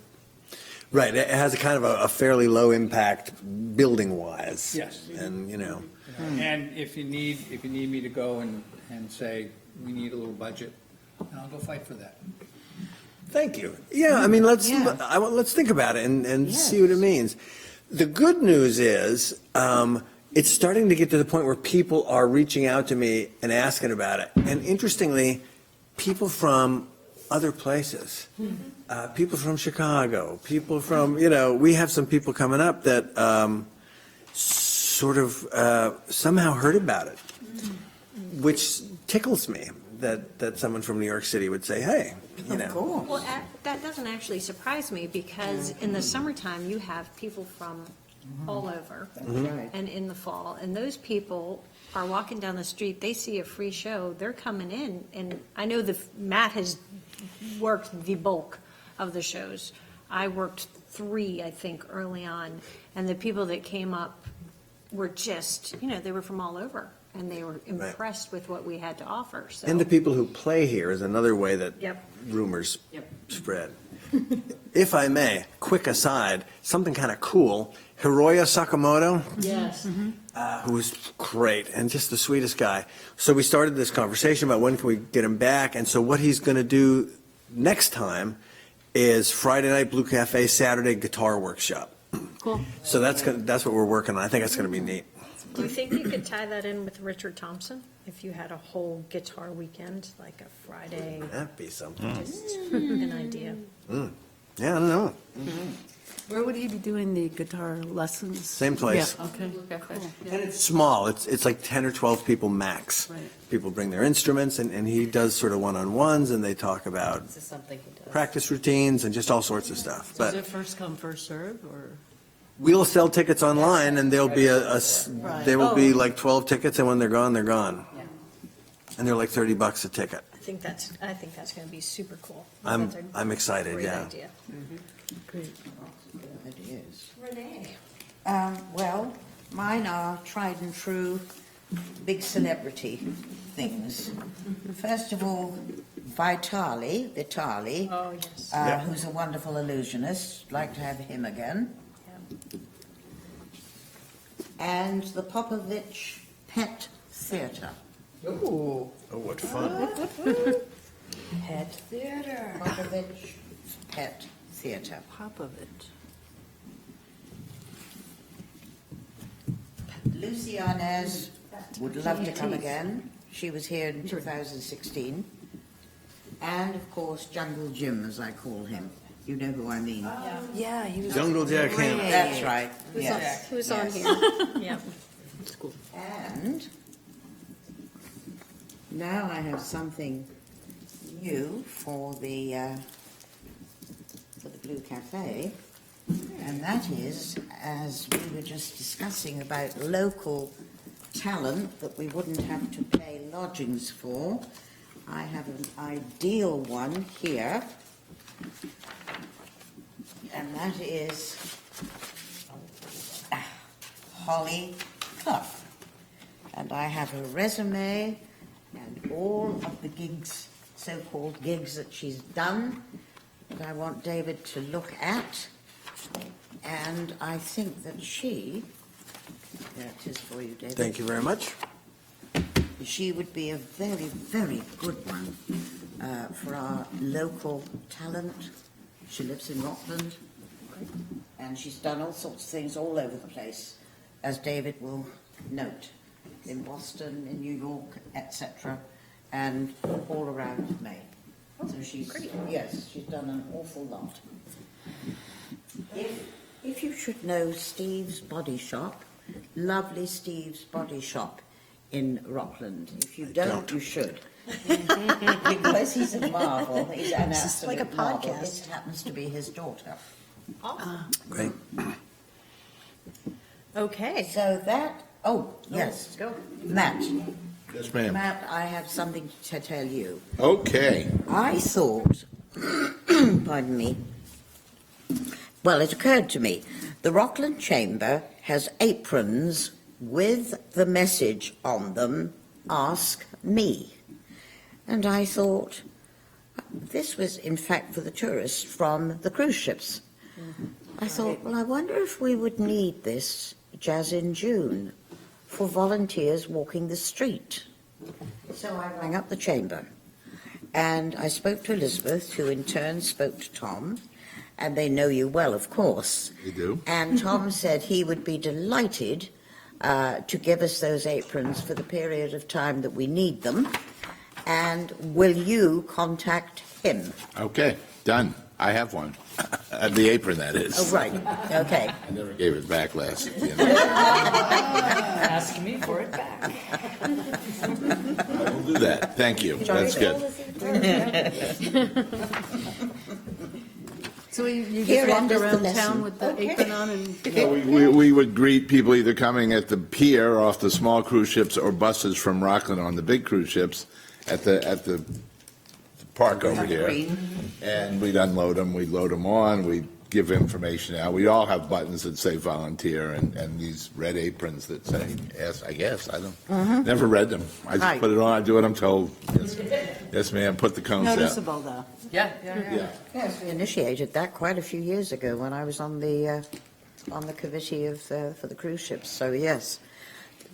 Right, it has a kind of a fairly low impact building-wise. Yes. And, And if you need me to go and say, we need a little budget, and I'll go fight for that. Thank you. Yeah, I mean, let's think about it and see what it means. The good news is, it's starting to get to the point where people are reaching out to me and asking about it. And interestingly, people from other places, people from Chicago, people from, we have some people coming up that sort of somehow heard about it, which tickles me that someone from New York City would say, hey, you know. Cool. Well, that doesn't actually surprise me, because in the summertime, you have people from all over, Right. and in the fall, and those people are walking down the street, they see a free show, they're coming in, and I know Matt has worked the bulk of the shows. I worked 3, I think, early on, and the people that came up were just, they were from all over, and they were impressed with what we had to offer, so. And the people who play here is another way that Yep. rumors Yep. spread. If I may, quick aside, something kind of cool, Hiroya Sakamoto, Yes. who was great and just the sweetest guy. So we started this conversation about when can we get him back, and so what he's going to do next time is Friday night Blue Cafe, Saturday guitar workshop. Cool. So that's what we're working on. I think that's going to be neat. Do you think you could tie that in with Richard Thompson? If you had a whole guitar weekend, like a Friday, That'd be something. just an idea. Yeah, I don't know. Where would he be doing the guitar lessons? Same place. Yeah, okay. And it's small. It's like 10 or 12 people max. Right. People bring their instruments, and he does sort of one-on-ones, and they talk about This is something he does. practice routines and just all sorts of stuff. Is But it first come, first serve, or? we'll sell tickets online, and there'll be there will be Oh. like 12 tickets, and when they're gone, they're gone. Yeah. And they're like $30 a ticket. I think that's going to be super cool. I'm That's a excited, great yeah. idea. Great. Ideas. Renee. Well, mine are tried and true big celebrity things. First of all, Vitali, Oh, yes. who's a wonderful illusionist. Like to have him again. And the Popovich Pet Theatre. Oh, what fun. Pet Theatre. Popovich Pet Theatre. Popovich. Lucy Arnaz would love to come again. She was here in 2016. And of course, Jungle Jim, as I call him. You know who I mean. Yeah, he was. Jungle Jack Ham. That's right. Yes. Who's on Yes. here? Yeah. And now I have something new for the Blue Cafe, and that is, as we were just discussing about local talent that we wouldn't have to pay lodgings for, I have an ideal one here, and that is Holly Clough. And I have her resume and all of the gigs, so-called gigs that she's done, that I want David to look at. And I think that there it is for you, David. Thank you very much. She would be a very, very good one for our local talent. She lives in Rockland, and she's done all sorts of things all over the place, as David will note, in Boston, in New York, etc., and all around Maine. So she's done an awful lot. If you should know Steve's Body Shop, lovely Steve's Body Shop in Rockland. If you don't, you should. Because he's a marvel. He's an absolute like a marvel. podcast. This happens to be his daughter. Great. Okay. So that, yes. Let's go. Matt, Yes, ma'am. Matt, I have something to tell you. Okay. I thought, pardon me, well, it occurred to me, the Rockland Chamber has aprons with the message on them, "Ask Me." And I thought, this was in fact for the tourists from the cruise ships. I thought, well, I wonder if we would need this, Jazz in June, for volunteers walking the street. So I rang up the Chamber. And I spoke to Elizabeth, who in turn spoke to Tom, and they know you well, of course. They do. And Tom said he would be delighted to give us those aprons for the period of time that we need them. And will you contact him? Okay. Done. I have one. The apron, that is. Oh, right, okay. I never gave it back last. Ask me for it back. We'll do that. Thank you. That's good. So you Here just walked endeth the around lesson. town with the apron on and. We would greet people either coming at the pier off the small cruise ships or buses from Rockland on the big cruise ships at the park over here. And we'd unload them, we'd load them on, we'd give information out. We all have buttons that say volunteer and these red aprons that say, yes, I guess, I don't, never read them. I just Right. put it on, I do what I'm told. Yes, ma'am, put the cones out. Noticeable, though. Yeah. We initiated that quite a few years ago when I was on the committee for the cruise ships, so yes.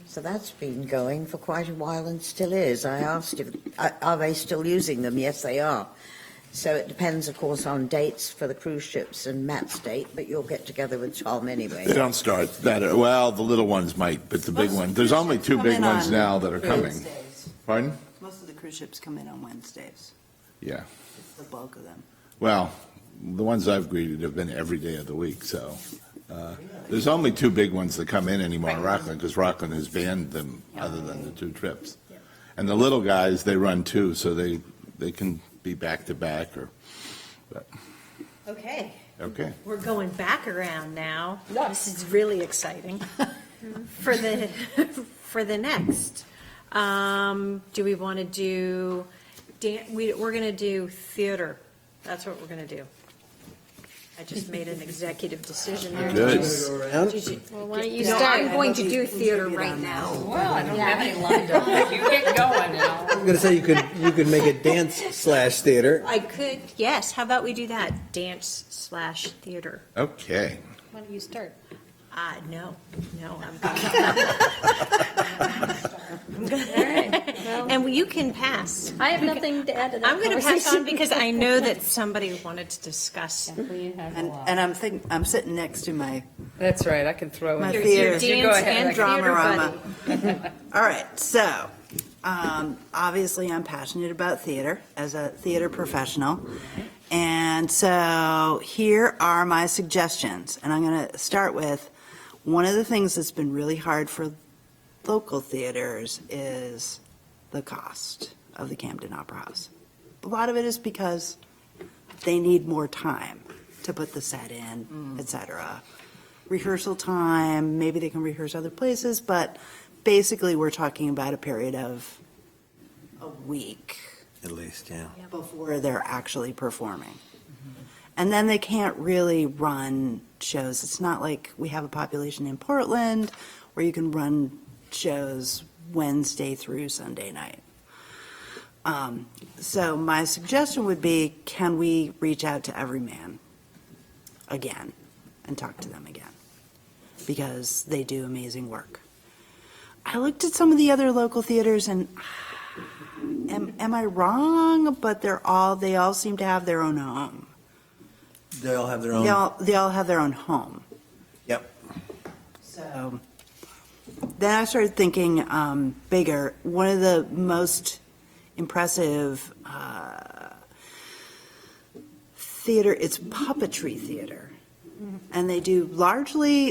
So that's been going for quite a while and still is. I asked if, are they still using them? Yes, they are. So it depends, of course, on dates for the cruise ships and Matt's date, but you'll get together with Tom anyway. They don't start that, well, the little ones might, but the big ones, there's only two Come big in ones on now that are coming. Wednesdays. Pardon? Most of the cruise ships come in on Wednesdays, Yeah. the bulk of them. Well, the ones I've greeted have been every day of the week, so. There's only two big ones that come in anymore in Rockland, because Rockland has banned them other than the two trips. And the little guys, they run too, so they can be back to back or, but, Okay, okay. we're going back around now. This is really exciting. For the next, do we want to do, we're going to do theater. That's what we're going to do. I just made an executive decision there. Good. Well, why don't you No, start? I'm going to do theater right now. Well, I don't have any lined up. You get going now. I'm going to say you could make it dance/theater. I could, yes, how about we do that? Dance/theater. Okay. Why don't you start? No, I'm All right. Well, And you can pass. I have nothing to add to that. I'm going to pass conversation. on because I know that somebody wanted to discuss. We have a And, lot. and I'm sitting next to my That's right, I can throw My in. Your theater. You go dance ahead, and I can- drama Drama-rama. buddy. All right, so, obviously I'm passionate about theater as a theater professional. And so here are my suggestions. And I'm going to start with, one of the things that's been really hard for local theaters is the cost of the Camden Opera House. A lot of it is because they need more time to put the set in, et cetera. Rehearsal time, maybe they can rehearse other places, but basically we're talking about a period of a week At least, yeah. before they're actually performing. And then they can't really run shows. It's not like we have a population in Portland where you can run shows Wednesday through Sunday night. So my suggestion would be, can we reach out to Everyman again and talk to them again? Because they do amazing work. I looked at some of the other local theaters and am I wrong? But they all seem to have their own home. They all have their own. They all have their own home. Yep. So then I started thinking bigger. One of the most impressive theater, it's puppetry theater. And they do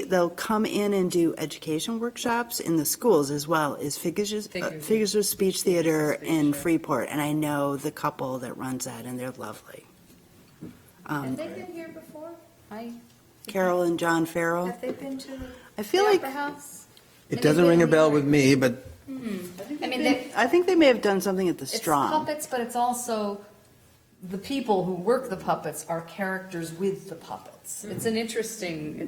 they'll come in and do education workshops in the schools as well as figures of speech theater in Freeport. And I know the couple that runs that and they're lovely. Have they been here before? Carol and John Farrell. Have they been to I feel the like, Opera House? It doesn't ring a bell with me, but I mean, I think they may have done something at the it's Strong. puppets, but it's also, the people who work the puppets are characters with the puppets. It's an interesting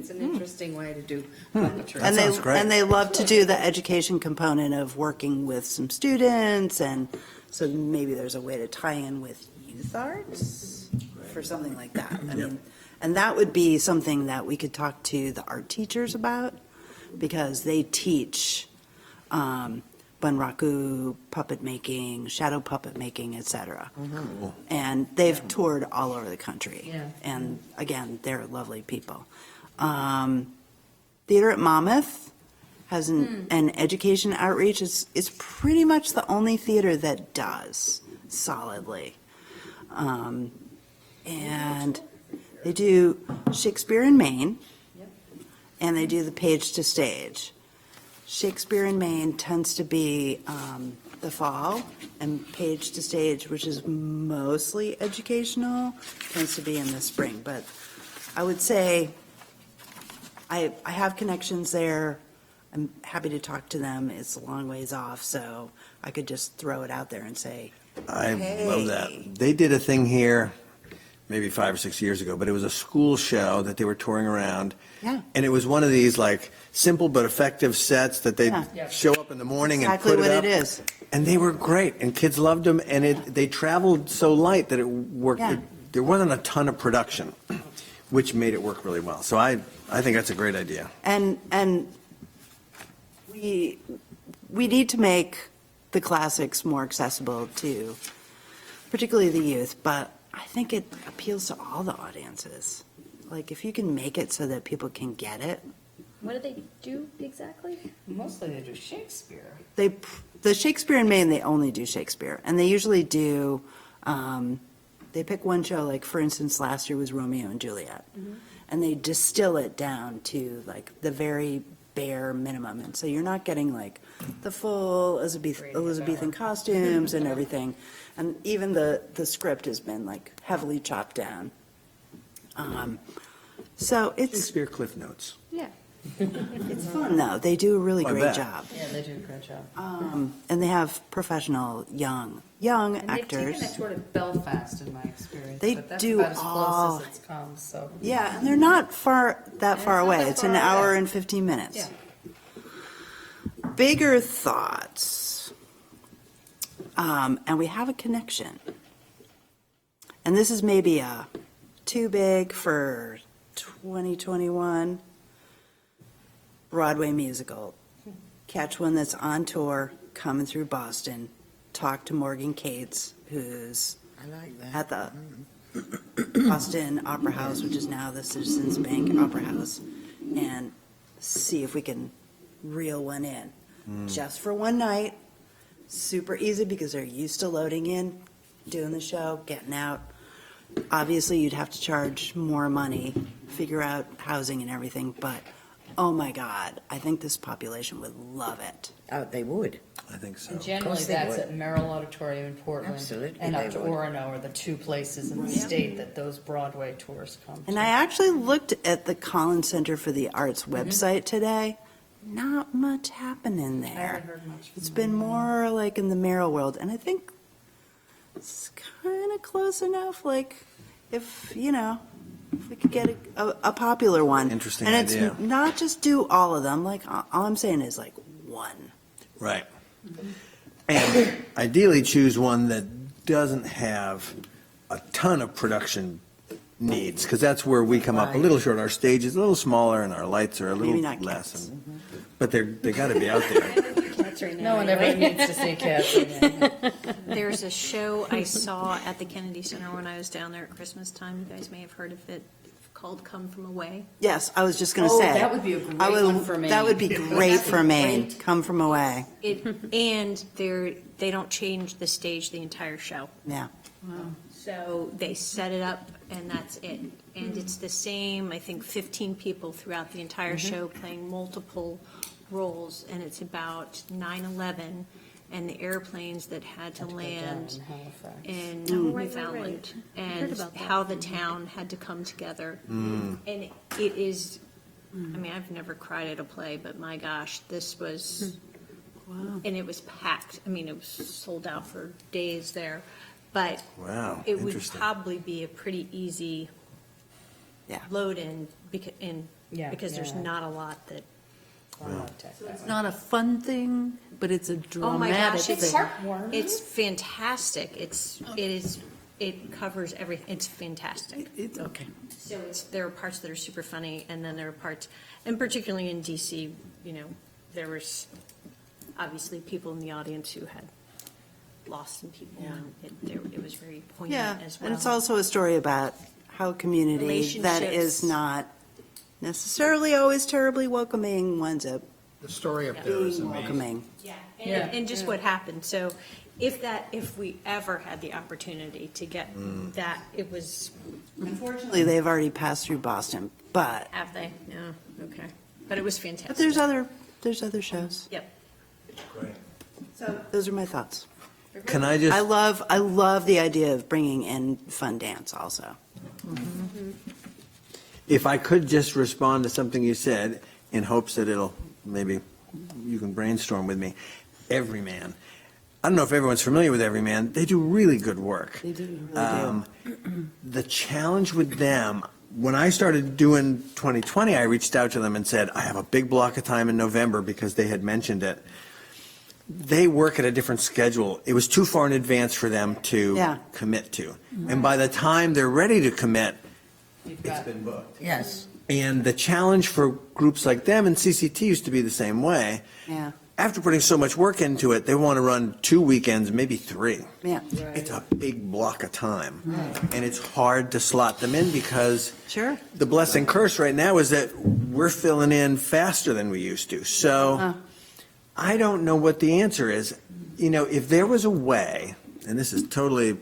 way to do puppetry. And sounds great. and they love to do the education component of working with some students, and so maybe there's a way to tie in with youth arts for something like that. I mean, and that would be something that we could talk to the art teachers about, because they teach bunraku, puppet making, shadow puppet making, et cetera. And they've toured all over the country. Yeah. And again, they're lovely people. Theater at Monmouth has an education outreach. It's pretty much the only theater that does solidly. and they do Shakespeare in Maine, and they do the Page to Stage. Shakespeare in Maine tends to be the fall, and Page to Stage, which is mostly educational, tends to be in the spring. But I would say I have connections there. I'm happy to talk to them. It's a long ways off, so I could just throw it out there and say, I love Hey. that. They did a thing here maybe 5 or 6 years ago, but it was a school show that they were touring around. Yeah. And it was one of these like simple but effective sets that they'd Yeah. show up in the morning exactly and put what it up. it is. And they were great, and kids loved them, and they traveled so light that it worked. Yeah. There wasn't a ton of production, which made it work really well. So I think that's a great idea. And we need to make the classics more accessible to particularly the youth, but I think it appeals to all the audiences. Like, if you can make it so that people can get it, What do they do exactly? Mostly they do Shakespeare. the Shakespeare in Maine, they only do Shakespeare, and they usually do, they pick one show, like, for instance, last year was Romeo and Juliet, and they distill it down to, like, the very bare minimum, and so you're not getting, like, the full Elizabethan costumes and everything, and even the script has been, like, heavily chopped down. So it's Cliff Notes. Yeah. fun, though. They do a really I great bet. job. Yeah, they do a great job. And they have professional young And they've actors. taken it sort of Belfast in my experience. They but that's do about as all- close as it's come, so. Yeah, and they're not that far it's not away. that It's an far hour away. and 15 minutes. Yeah. Bigger thoughts. And we have a connection. And this is maybe too big for 2021. Broadway musical. Catch one that's on tour, coming through Boston. Talk to Morgan Cates, who's I like that. at the Boston Opera House, which is now the Citizens Bank Opera House, and see if we can reel one in. Just for one night, super easy because they're used to loading in, doing the show, getting out. Obviously, you'd have to charge more money, figure out housing and everything, but oh my God, I think this population would love it. Oh, they would. I think so. And generally, course they that's would. at Merrill Auditorium in Portland. Absolutely, And up they to would. Orono are the two places in the state that those Broadway tours come And to. I actually looked at the Collins Center for the Arts website today. Not much happening I there. haven't heard much from It's them. been more like in the Merrill world, and I think it's kind of close enough, like, if we could get a popular one. Interesting And idea. it's not just do all of them, like, all I'm saying is like one. Right. And ideally choose one that doesn't have a ton of production needs, because that's where we come up a little short. Our stage is a little smaller and our lights are a little Maybe not less. cats. But they got to be out there. No one ever needs to see cats again. There's a show I saw at the Kennedy Center when I was down there at Christmas time. You guys may have heard of it, called Come From Away. Yes, I was just going to Oh, say. that would be a great I would- one for Maine. That would be great for Maine. Come from away. And they don't change the stage the entire show. Yeah. So they set it up and that's it. And it's the same, I think, 15 people throughout the entire show playing multiple roles. And it's about 9/11 and the airplanes that had to land in Newfoundland. And about that. how the town had to come together. And it is, I mean, I've never cried at a play, but my gosh, this was, and it was packed. I mean, it was sold out for days there. But Wow, it would interesting. probably be a pretty easy Yeah. load in because there's Yeah. not a lot that. It's not a fun thing, but it's a Oh my dramatic gosh, it's thing. It's fantastic. It covers everything. It's fantastic. It's okay. So there are parts that are super funny, and then there are parts, and particularly in DC, there was obviously people in the audience who had lost some people, and it was very Yeah, poignant as well. and it's also a story about how a community that is Relationships. not necessarily always terribly welcoming winds up The story up there is being amazing. welcoming. Yeah, Yeah. and just what happened. So if we ever had the opportunity to get that, it was, Unfortunately, they've already passed through Boston, but have they? Yeah, okay. But it was fantastic. but there's other shows. Yep. So those are my thoughts. Can I just? I love the idea of bringing in fun dance also. If I could just respond to something you said, in hopes that it'll, maybe you can brainstorm with me. Everyman. I don't know if everyone's familiar with Everyman. They do really good work. They do, really The challenge with them, when I started doing 2020, I reached out to them and said, I have a big block of time in November because they had mentioned it. They work at a different schedule. It was too far in advance for them to Yeah. commit to. And by the time they're ready to commit, You've it's got- been booked. Yes. And the challenge for groups like them, and CCT used to be the same way, Yeah, after putting so much work into it, they want to run 2 weekends, maybe 3. yeah, It's a big block of time. And it's hard to slot them in because sure. the blessing curse right now is that we're filling in faster than we used to. So I don't know what the answer is. You know, if there was a way, and this is totally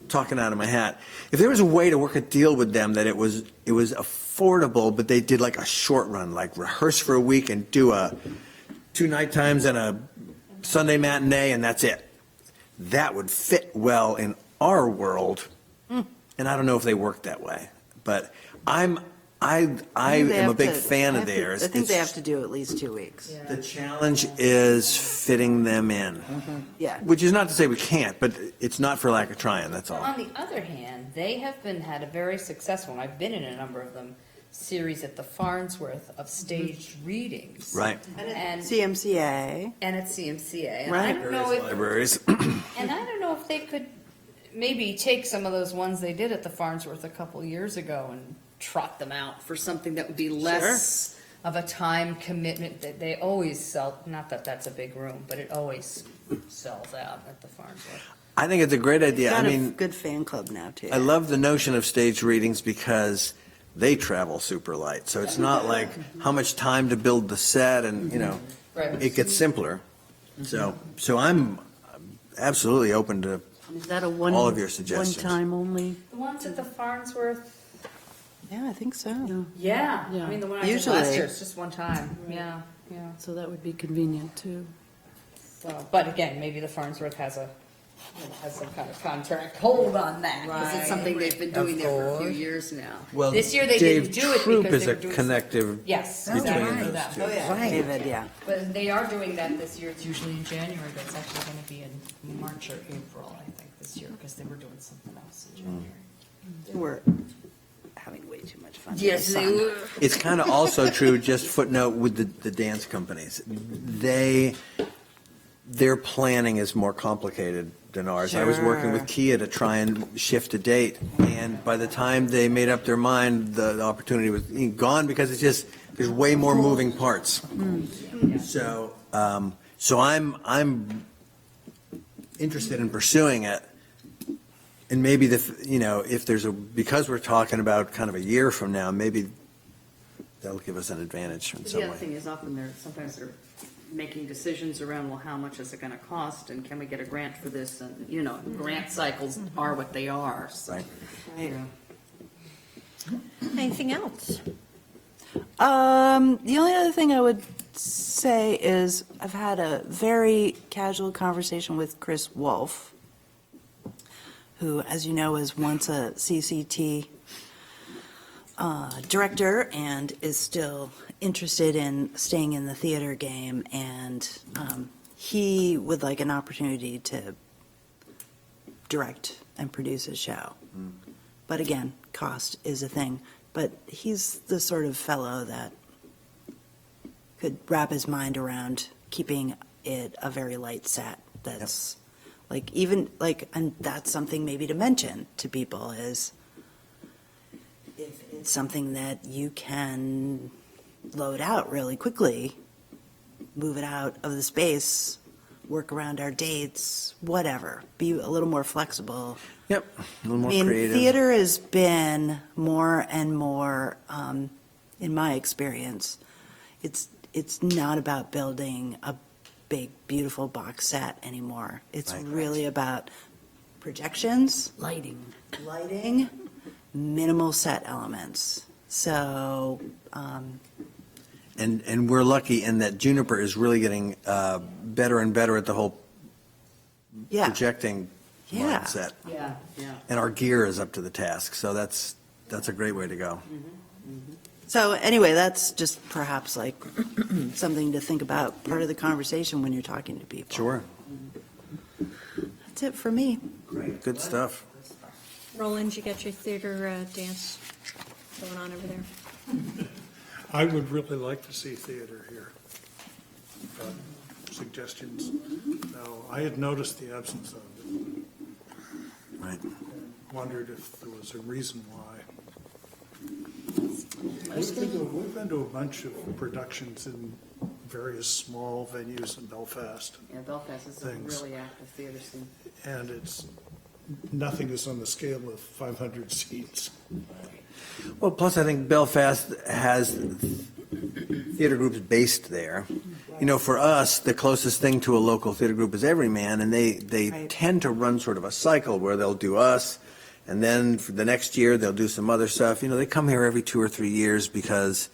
talking out of my hat, if there was a way to work a deal with them that it was affordable, but they did like a short run, like rehearse for a week and do 2 night times and a Sunday matinee, and that's it. That would fit well in our world. And I don't know if they work that way, but I am a big fan of theirs. I think they It's- have to do at least 2 weeks. The challenge is fitting them in, Yeah. which is not to say we can't, but it's not for lack of trying, that's all. On the other hand, they have had a very successful, and I've been in a number of them, series at the Farnsworth of staged readings. Right. And CMCA. and at CMCA. And Right. I don't know if, Libraries. and I don't know if they could maybe take some of those ones they did at the Farnsworth a couple years ago and trot them out for something that would be less of a time commitment that they always sell. Not that that's a big room, but it always sells out at the Farnsworth. I think it's a great idea. I Got a mean, good fan club now, too. I love the notion of staged readings because they travel super light. So it's not like how much time to build the set and, you know, Right. it gets simpler. So I'm absolutely open to, Is that a All of your suggestions. one-time only? The ones at the Farnsworth, Yeah, I think so. yeah. Yeah. I mean, the one I did Usually. last year, it's just one time. Yeah, yeah. So that would be convenient, too. So, but again, maybe the Farnsworth has some kind of contract hold on that, because it's something they've been doing there for a few years now. well, This year they Dave didn't do it Troop because is they a were doing. connective Yes, between exactly those that. two. Oh, yeah. Right. David, yeah. But they are doing that this year. It's usually in January, but it's actually going to be in March or April, I think, this year, because they were doing something else in January. They were having way too much fun. Yes, It was they fun. were. It's kind of also true, just footnote with the dance companies. Their planning is more complicated than ours. I was working with Sure. Kia to try and shift a date, and by the time they made up their mind, the opportunity was gone because it's just, there's way more moving parts. So I'm interested in pursuing it. And maybe if there's because we're talking about kind of a year from now, maybe that'll give us an advantage in some The other way. thing is often sometimes they're making decisions around, well, how much is it gonna cost and can we get a grant for this? And, grant cycles are what they are, so. Right. Right. Anything else? The only other thing I would say is I've had a very casual conversation with Chris Wolf, who, as you know, was once a CCT director and is still interested in staying in the theater game. And he would like an opportunity to direct and produce a show. But again, cost is a thing. But he's the sort of fellow that could wrap his mind around keeping it a very light set. That's and that's something maybe to mention to people is if it's something that you can load out really quickly, move it out of the space, work around our dates, whatever, be a little more flexible. Yep, a little more I mean, creative. theater has been more and more, in my experience, it's not about building a big, beautiful box set anymore. It's Right. really about projections, Lighting. lighting, minimal set elements. So, And we're lucky in that Juniper is really getting better and better at the whole yeah. projecting Yeah. mindset. Yeah, yeah. And our gear is up to the task, so that's a great way to go. So anyway, that's just perhaps like something to think about, part of the conversation when you're talking to people. Sure. That's it for me. Good stuff. Roland, you got your theater dance going on over there? I would really like to see theater here. Suggestions? No, I had noticed the absence of it. Right. Wondered if there was a reason why. We've been to a bunch of productions in various small venues in Belfast, Yeah, Belfast is a Things. really active theater scene. and nothing is on the scale of 500 seats. Well, plus I think Belfast has theater groups based there. You know, for us, the closest thing to a local theater group is Everyman, and they Right. tend to run sort of a cycle where they'll do us, and then for the next year, they'll do some other stuff. You know, they come here every 2 or 3 years because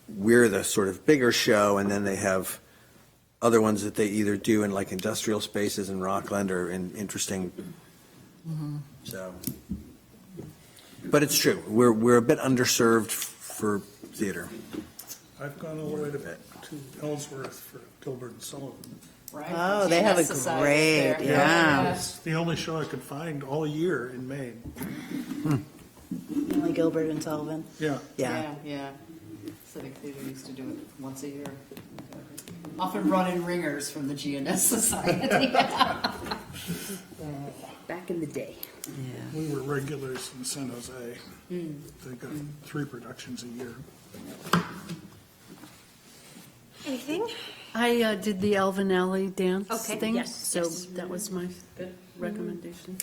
we're the sort of bigger show, and then they have other ones that they either do in like industrial spaces in Rockland or in interesting, so. But it's true, we're a bit underserved for theater. I've gone all the way to Ellsworth for Gilbert and Sullivan. Right? Oh, they have a GNS Society great, there. yeah. It's the only show I could find all year in Maine. Only Gilbert and Sullivan. Yeah. Yeah. Yeah. Civic Theater used to do it once a year. Often brought in ringers from the GNS Society. Back in the day. We were regulars in San Jose. They got 3 productions a year. Anything? I did the Elvin Alley dance Okay, thing. yes, So yes. that was my recommendation.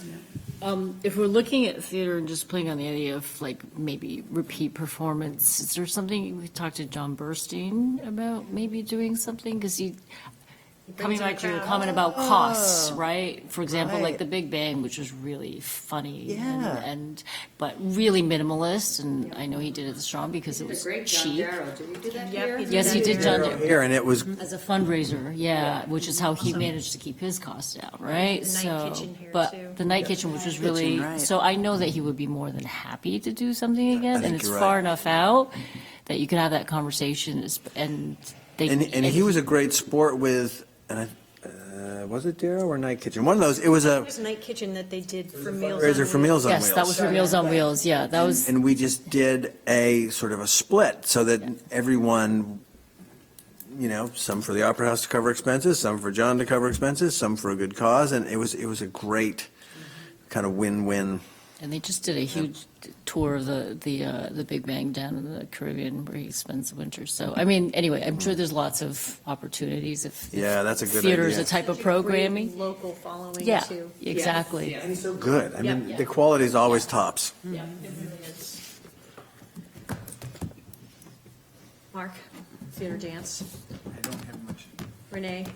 Yeah. If we're looking at theater and just playing on the idea of like maybe repeat performance, is there something we talked to John Burstein about maybe doing something? Because coming brings in back to your crowd. comment about costs, right? For example, like right. the Big Bang, which was really funny Yeah. and but really minimalist. And I know he did it at the Strong because it Did a was great John cheap. Darrow. Did he do that Yep, here? he did Yes, he did John Darrow. Here, and it was, As a fundraiser, yeah, which is how he managed to keep his costs down, right? The Night Kitchen here, But too. the Night Kitchen, which was really, Kitchen, right. so I know that he would be more than happy to do something again, think and it's you're far right. enough out that you can have that conversation, and they. and he was a great sport with, and was it Darrow or Night Kitchen? One of those, it was It a was Night Kitchen that they did for Meals on fundraiser for Meals on Wheels. Yes, that was for Meals on Wheels, yeah, that was, And we just did a sort of a split so that everyone, you know, some for the Opera House to cover expenses, some for John to cover expenses, some for a good cause, and it was a great kind of win-win. and they just did a huge tour of the Big Bang down in the Caribbean where he spends the winter. So, I mean, anyway, I'm sure there's lots of opportunities if Yeah, that's a good theater is idea. a type of Such a great programming. Local following Yeah, too. exactly. And he's so good. I mean, Yeah. the quality is always tops. Yeah, it really is. Mark, theater dance. I don't have much. Renee?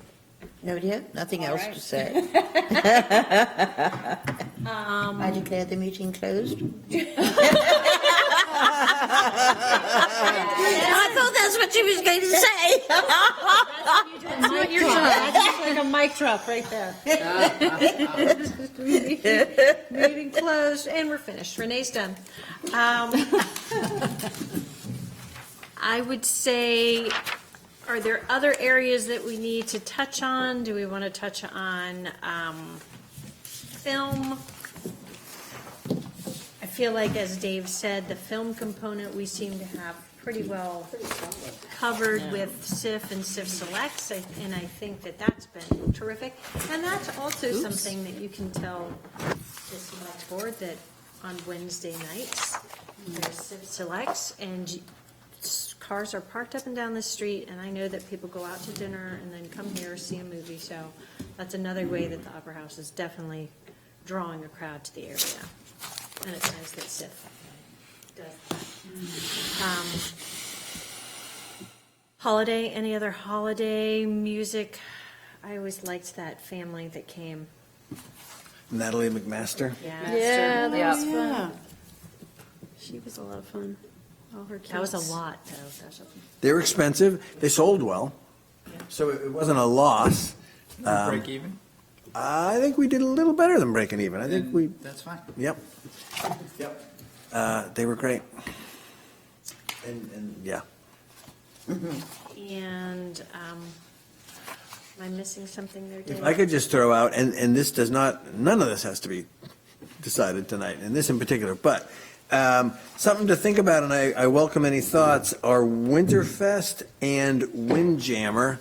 No, dear, nothing else right. to say. I declare the meeting closed. I thought that's what she was going to say. That's not your job. That's like a mic drop right there. Meeting closed, and we're finished. Renee's done. I would say, are there other areas that we need to touch on? Do we want to touch on film? I feel like, as Dave said, the film component we seem to have pretty well covered with SIF and SIF Selects, and I think that that's been terrific. And that's also something that you can tell the Select Board, that on Wednesday nights, there's SIF Selects, and cars are parked up and down the street, and I know that people go out to dinner and then come here, see a movie, so that's another way that the Opera House is definitely drawing a crowd to the area. And it's nice that SIF does that. Holiday, any other holiday music I always liked that family that came. Natalie McMaster. Yeah, that was Yeah. fun. She was a lot of fun. All her kids. That was a lot, though. They were expensive. They sold well. So it wasn't a loss. Break even? I think we did a little better than breaking even. I think we, That's fine. yep. They were great. And yeah. And, am I missing something there, David? If I could just throw out, and this does not, none of this has to be decided tonight, and this in particular, but something to think about, and I welcome any thoughts, are Winterfest and Windjammer.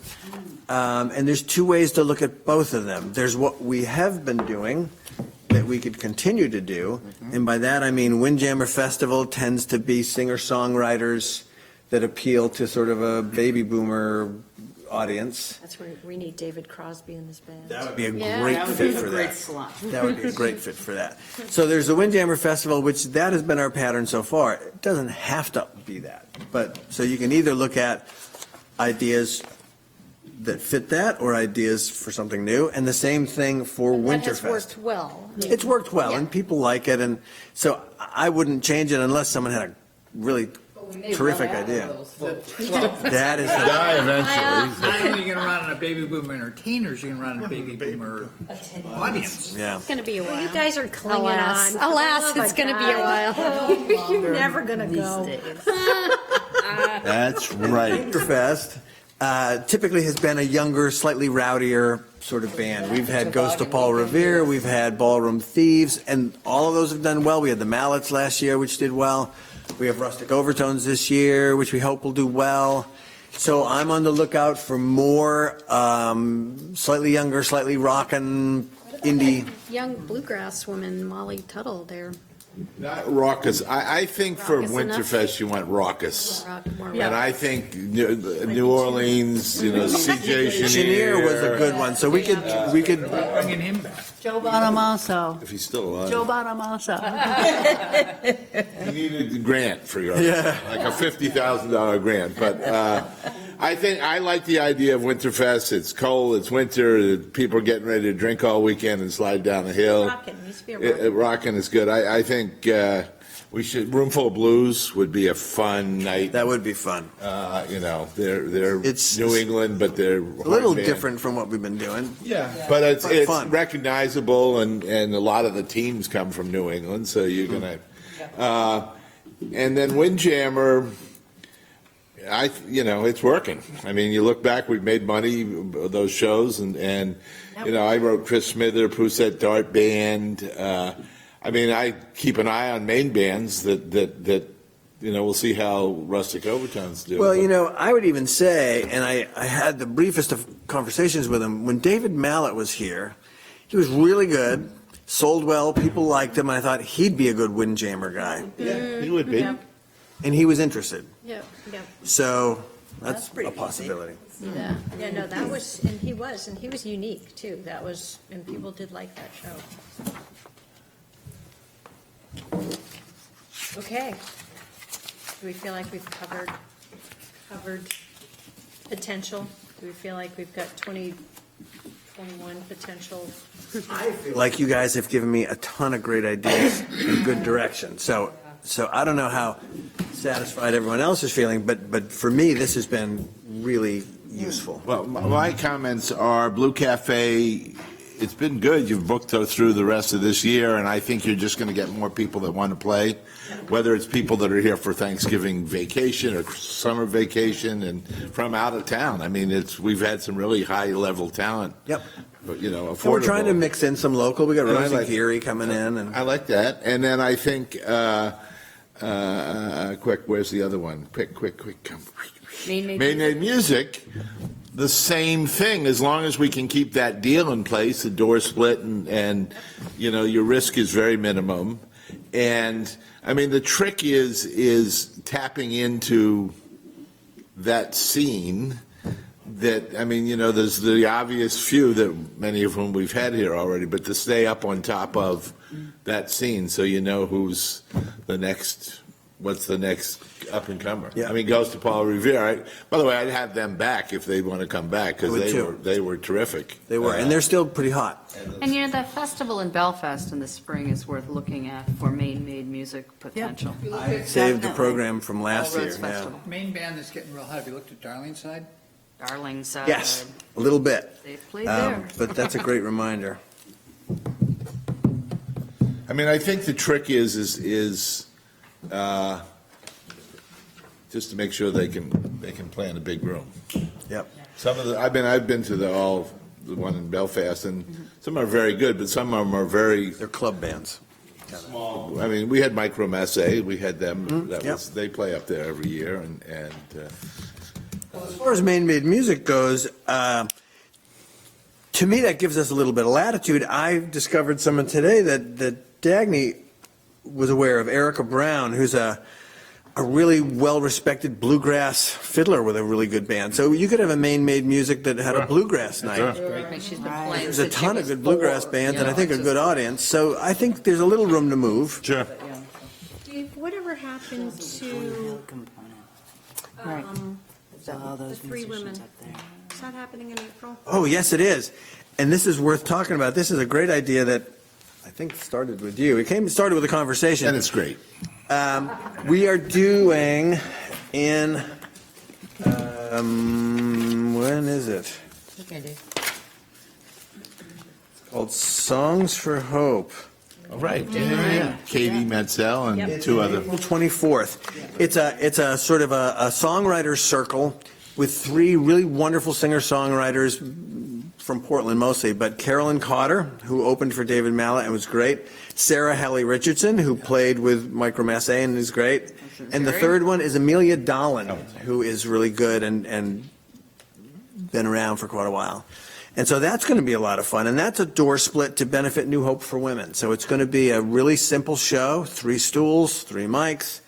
And there's two ways to look at both of them. There's what we have been doing that we could continue to do, and by that I mean Windjammer Festival tends to be singer-songwriters that appeal to sort of a baby boomer audience. That's where we need David Crosby in this band. That would be a Yeah. great That would fit be a for great that. slot. That would be a great fit for that. So there's the Windjammer Festival, which that has been our pattern so far. It doesn't have to be that, but, so you can either look at ideas that fit that or ideas for something new, and the same thing for That has Winterfest. worked well. It's worked well, and people like it, and so I wouldn't change it unless someone had a really terrific idea. That is, the- Die eventually. Not only are you going to run on a baby boomer entertainers, you're going to run on a baby boomer audience. yeah. It's going to be a while. You guys are clinging Alas, on. alas, it's going to be a while. You're never gonna go. That's right. Winterfest typically has been a younger, slightly rowdier sort of band. We've had Ghost of Paul Revere, we've had Ballroom Thieves, and all of those have done well. We had the Mallets last year, which did well. We have Rustic Overtones this year, which we hope will do well. So I'm on the lookout for more slightly younger, slightly rockin' indie. Young bluegrass woman, Molly Tuttle, there. Not raucous. I think for Raucous enough? Winterfest, you want raucous. More And I think New Orleans, CJ Chenier was a good one, so we could, Bringing him back. Joe Bonamassa. If he's still alive. Joe Bonamassa. You needed a grant for your, like a $50,000 grant. But I think I like the idea of Winterfest. It's cold, it's winter, people are getting ready to drink all weekend and slide down the hill. Rockin', needs to be a rockin'. Rockin' is good. I think we should. Roomful of Blues would be a fun night. that would be fun. They're It's- New England, but they're A little different from what we've been doing. Yeah, but it's Fun. recognizable, and a lot of the teams come from New England, so you're gonna. And then Windjammer, it's working. I mean, you look back, we've made money those shows, and I wrote Chris Smither, Poussette Dart Band. I keep an eye on main bands that we'll see how Rustic Overtones do. Well, I would even say, and I had the briefest of conversations with him, when David Mallet was here, he was really good, sold well, people liked him, and I thought he'd be a good Windjammer guy. Yeah, he would be. Yep. And he was interested. Yep. Yep. So that's pretty a possibility. Yeah. Yeah, no, that was, and he was unique too. That was, and people did like that show. Okay. Do we feel like we've covered potential? Do we feel like we've got 2021 potential? I feel like you guys have given me a ton of great ideas in good direction. So I don't know how satisfied everyone else is feeling, but for me, this has been really useful. Well, my comments are Blue Cafe, it's been good. You've booked her through the rest of this year, and I think you're just going to get more people that want to play, whether it's people that are here for Thanksgiving vacation or summer vacation and from out of town. I mean, we've had some really high-level talent. Yep. But, And we're trying to mix in some local. We got And I Rosie like- Geary coming in, and I like that. And then I think, quick, where's the other one? Quick. Main Name Music, the same thing, as long as we can keep that deal in place, the door split, and your risk is very minimum. And, I mean, the trick is tapping into that scene that, I mean, there's the obvious few that many of whom we've had here already, but to stay up on top of that scene so you know who's the next what's the next up and comer. Yeah. I mean, goes to Paul Revere. By the way, I'd have them back if they want to come back, I would because too. they were terrific. They were, and they're still pretty hot. And you know, that festival in Belfast in the spring is worth looking at for Maine-made music potential. I saved the Definitely. program from last All year, Roads yeah. Festival. Main band that's getting real hot. Have you looked at Darlingside? Darlingside. Yes, a little bit. They've played there. But that's a great reminder. I mean, I think the trick is just to make sure they can play in a big room. Yep. Some of the, I've been to the one in Belfast, and some are very good, but some of them are very They're club bands. small. I mean, we had Micro Masse, we had them, yep. they play up there every year, and As far as Maine-made music goes, to me, that gives us a little bit of latitude. I discovered someone today that Dagny was aware of, Erica Brown, who's a really well-respected bluegrass fiddler with a really good band. So you could have a Maine-made music that had a bluegrass night. I mean, she's been playing There's a since she ton of was good bluegrass 4, bands, you and I know, think a it's good just- audience. So I think there's a little room to move. Sure. Dave, whatever happened to Right. All the those three women? musicians up there. Is that happening in April? Oh, yes, it is. And this is worth talking about. This is a great idea that I think started with you. It started with a conversation. and it's great. We are doing in, when is it? It's called Songs for Hope. All right. Yeah. Katie Metzel and two other. April 24th. It's a sort of a songwriter circle with three really wonderful singer-songwriters from Portland mostly, but Carolyn Cotter, who opened for David Mallet and was great, Sarah Halley Richardson, who played with Micro Masse and is great, and the third one is Amelia Dolan, who is really good and been around for quite a while. And so that's going to be a lot of fun, and that's a door split to benefit New Hope for Women. So it's going to be a really simple show, 3 stools, 3 mics.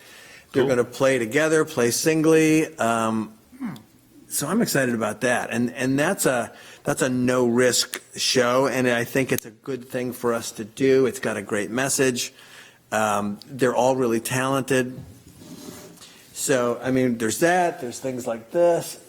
They're Cool. going to play together, play singly. So I'm excited about that, and that's a no-risk show, and I think it's a good thing for us to do. It's got a great message. They're all really talented. So, I mean, there's that, there's things like this.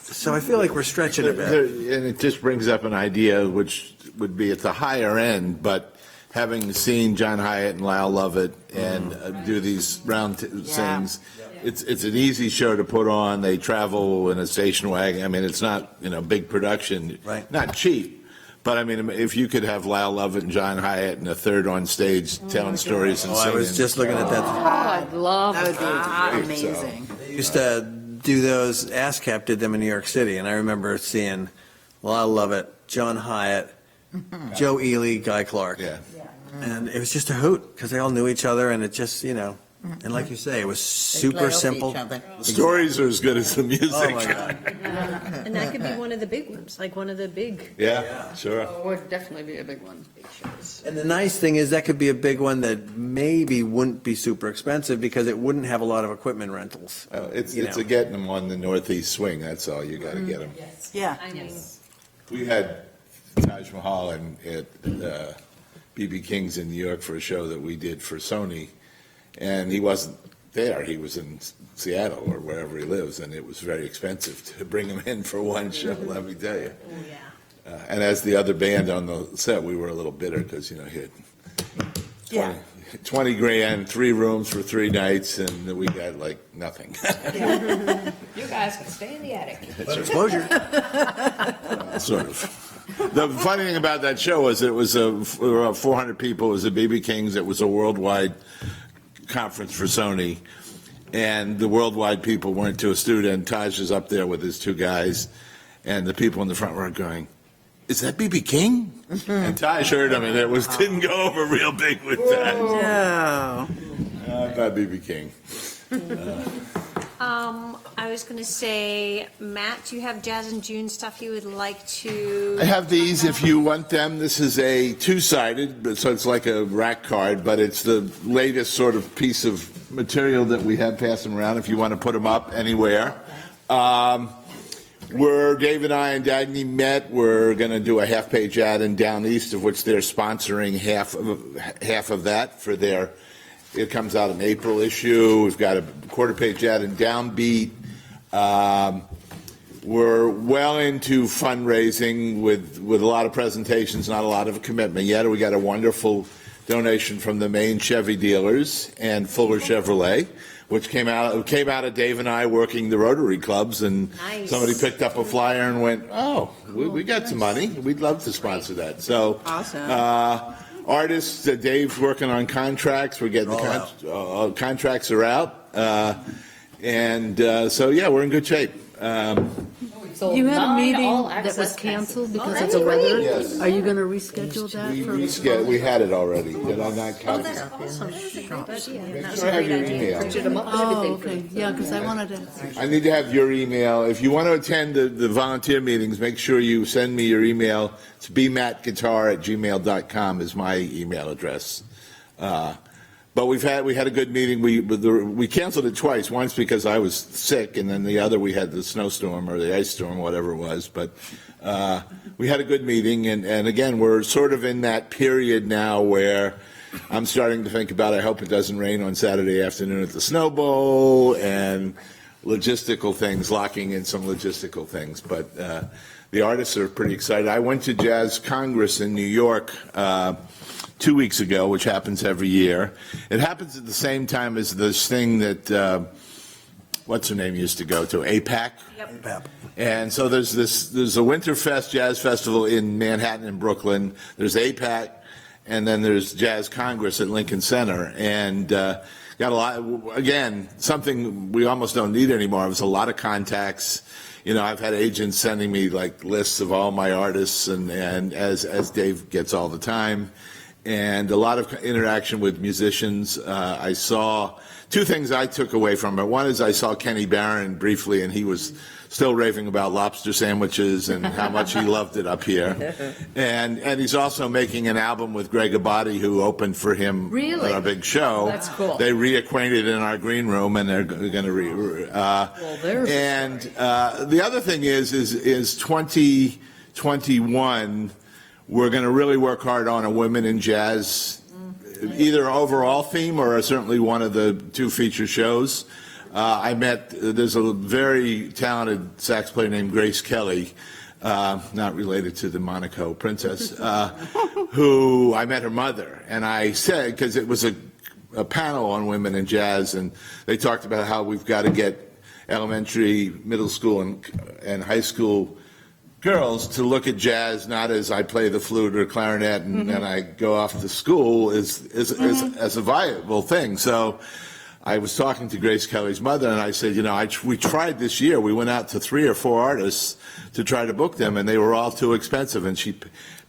So I feel like we're stretching a bit. And it just brings up an idea which would be at the higher end, but having seen John Hyatt and Lyle Lovett and do these round things, it's an easy show to put on. They travel in a station wagon. I mean, it's not, big production. Right. Not cheap. But I mean, if you could have Lyle Lovett and John Hyatt and a third on stage telling stories and Oh, I singing. was just looking at that. I'd love That would that. be amazing. They used to do those, ASCAP did them in New York City, and I remember seeing Lyle Lovett, John Hyatt, Joe Ely, Guy Clark. Yeah. And it was just a hoot, because they all knew each other, and it just, and like you say, it was They play super off each simple. other. Stories are as good as the music. Oh, my God. And that could be one of the big ones, like one of the big. Yeah, sure. It would definitely be a big one. And the nice thing is that could be a big one that maybe wouldn't be super expensive because it wouldn't have a lot of equipment rentals. It's You a know. getting them on the northeast swing, that's all, you gotta get them. Yeah. I mean, We had Taj Mahal at B.B. King's in New York for a show that we did for Sony, and he wasn't there, he was in Seattle or wherever he lives, and it was very expensive to bring him in for one show, let me tell you. And as the other band on the set, we were a little bitter, because, he had Yeah. 20 grand, 3 rooms for 3 nights, and we got like nothing. You guys can stay in the attic. Exposure. Sort of. The funny thing about that show was it was 400 people. It was at B.B. King's. It was a worldwide conference for Sony, and the worldwide people weren't too astute. And Taj is up there with his 2 guys, and the people in the front were going, "Is that B.B. King?" And Taj heard him, and it didn't go over real big with Taj. No. Not B.B. King. I was going to say, Matt, do you have Jazz in June stuff you would like to? I have these if you want them. This is a 2-sided, so it's like a rack card, but it's the latest sort of piece of material that we have passing around if you want to put them up anywhere. Where Dave and I and Dagny met, we're going to do a half-page ad in Down East, of which they're sponsoring half of that for their It comes out in April issue. We've got a quarter-page ad in Downbeat. We're well into fundraising with a lot of presentations, not a lot of commitment yet. We got a wonderful donation from the Maine Chevy dealers and Fuller Chevrolet, which came out of Dave and I working the Rotary clubs, and Nice. somebody picked up a flyer and went, "Oh, we got some money. We'd love to sponsor that." So, Awesome. artists, Dave's working on contracts. We're getting contracts are out, so yeah, we're in good shape. So You had a 9 meeting all-access that was passes. canceled because of that's the weather? great. Yes. Are you going to reschedule that? We had it already. Did I not count? That's awesome. Make sure I have your email. Printed 'em up and Oh, everything for okay, yeah, because I wanted to. I need to have your email. If you want to attend the volunteer meetings, make sure you send me your email. It's bmattguitar@gmail.com is my email address. But we had a good meeting. We canceled it twice. Once because I was sick, and then the other we had the snowstorm or the ice storm, whatever it was. But we had a good meeting, and again, we're sort of in that period now where I'm starting to think about, I hope it doesn't rain on Saturday afternoon at the Snow Bowl, and logistical things, locking in some logistical things. But the artists are pretty excited. I went to Jazz Congress in New York 2 weeks ago, which happens every year. It happens at the same time as this thing that, what's her name used to go to, APAC? Yep. And so there's a Winterfest Jazz Festival in Manhattan and Brooklyn. There's APAC, and then there's Jazz Congress at Lincoln Center. And got a lot, again, something we almost don't need anymore. There's a lot of contacts. I've had agents sending me like lists of all my artists, and as Dave gets all the time. And a lot of interaction with musicians. I saw two things I took away from it. One is I saw Kenny Barron briefly, and he was still raving about lobster sandwiches and how much he loved it up here. And he's also making an album with Greg Abadi, who opened for him Really? at our big show. That's cool. They reacquainted in our green room, and they're going to there's a and the other thing is 2021. We're going to really work hard on a women in jazz, either overall theme or certainly one of the two feature shows. There's a very talented sax player named Grace Kelly, not related to the Monaco princess, who I met her mother. And I said, because it was a panel on women in jazz, and they talked about how we've got to get elementary, middle school, and high school girls to look at jazz not as I play the flute or clarinet and then I go off to school as a viable thing. So I was talking to Grace Kelly's mother, and I said, we tried this year. We went out to 3 or 4 artists to try to book them, and they were all too expensive. And she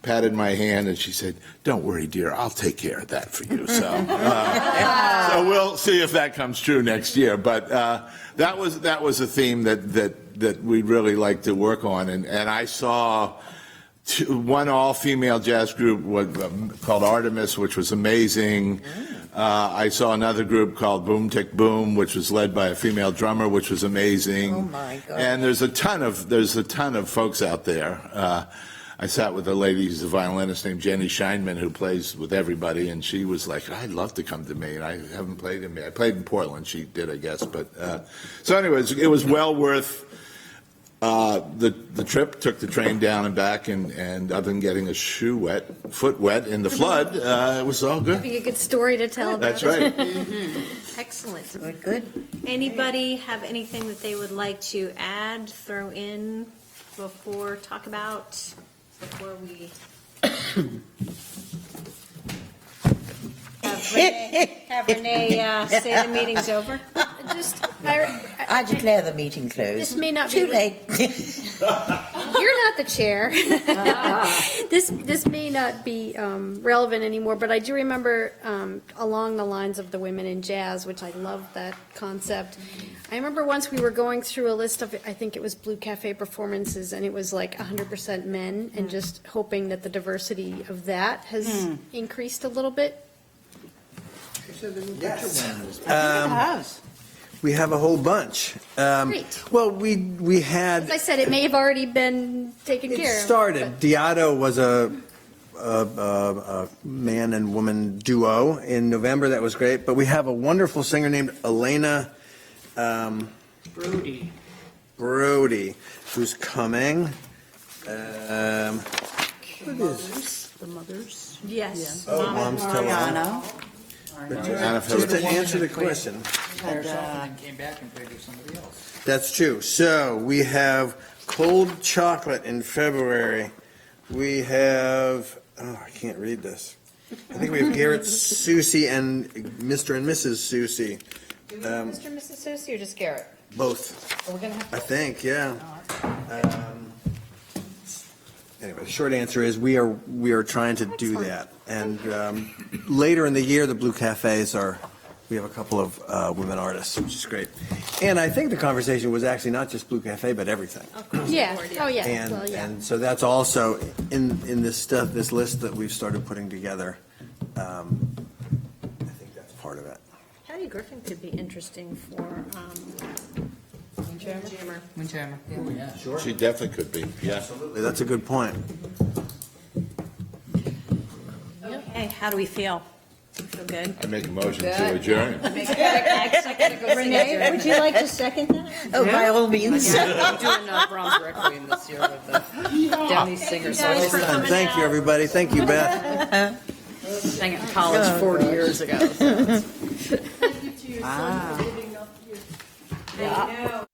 patted my hand and she said, "Don't worry, dear, I'll take care of that for you." So we'll see if that comes true next year. But that was a theme that we'd really like to work on. And I saw one all-female jazz group called Artemis, which was amazing. I saw another group called Boom Tick Boom, which was led by a female drummer, which was amazing. Oh my God. And there's a ton of folks out there. I sat with a lady who's a violinist named Jenny Scheinman, who plays with everybody, and she was like, "I'd love to come to Maine. I haven't played in Maine. I played in Portland." She did, I guess. But so anyways, it was well worth the trip. Took the train down and back, and other than getting a foot wet in the flood, it was all good. Be a good story to tell about That's it. right. Excellent. Good. Anybody have anything that they would like to add, throw in, talk about, before we have Renee say the meeting's over? I declare the meeting closed. This may not be Too late. You're not the chair. This may not be relevant anymore, but I do remember along the lines of the women in jazz, which I love that concept. I remember once we were going through a list of, I think it was Blue Cafe performances, and it was like 100% men, and just hoping that the diversity of that has increased a little bit. House. We have a whole bunch. Great. Well, we had. As I said, it may have already been taken care It of. started. Diado was a a man and woman duo in November. That was great. But we have a wonderful singer named Elena Brody, who's coming. The mothers. Yes. Oh, Mom's still on. Mariano. Just to answer the question. Herself and then came back and played with somebody else. That's true. So we have cold chocolate in February. We have, I can't read this. I think we have Garrett Susie and Mr. and Mrs. Susie. Mr. and Mrs. Susie or just Garrett? Both, We're gonna have I think, yeah. Anyway, the short answer is we are trying to do that. And later in the year, the Blue Cafes we have a couple of women artists, which is great. And I think the conversation was actually not just Blue Cafe, but everything. Yeah, oh, yeah, And, well, yeah. and so that's also in this list that we've started putting together. I think that's part of it. Patty Griffin could be interesting for, Windjammer. She definitely could be, yeah. That's a good point. Hey, how do we feel? Feel good? I make a motion to adjourn. Renee, would you like to second that? Oh, by all means. I'm doing Brahms Requiem this year with the Downey Singers. Thanks for coming Thank you, out. everybody. Thank you, Beth. Sang it in college 40 years ago. Wow. I know.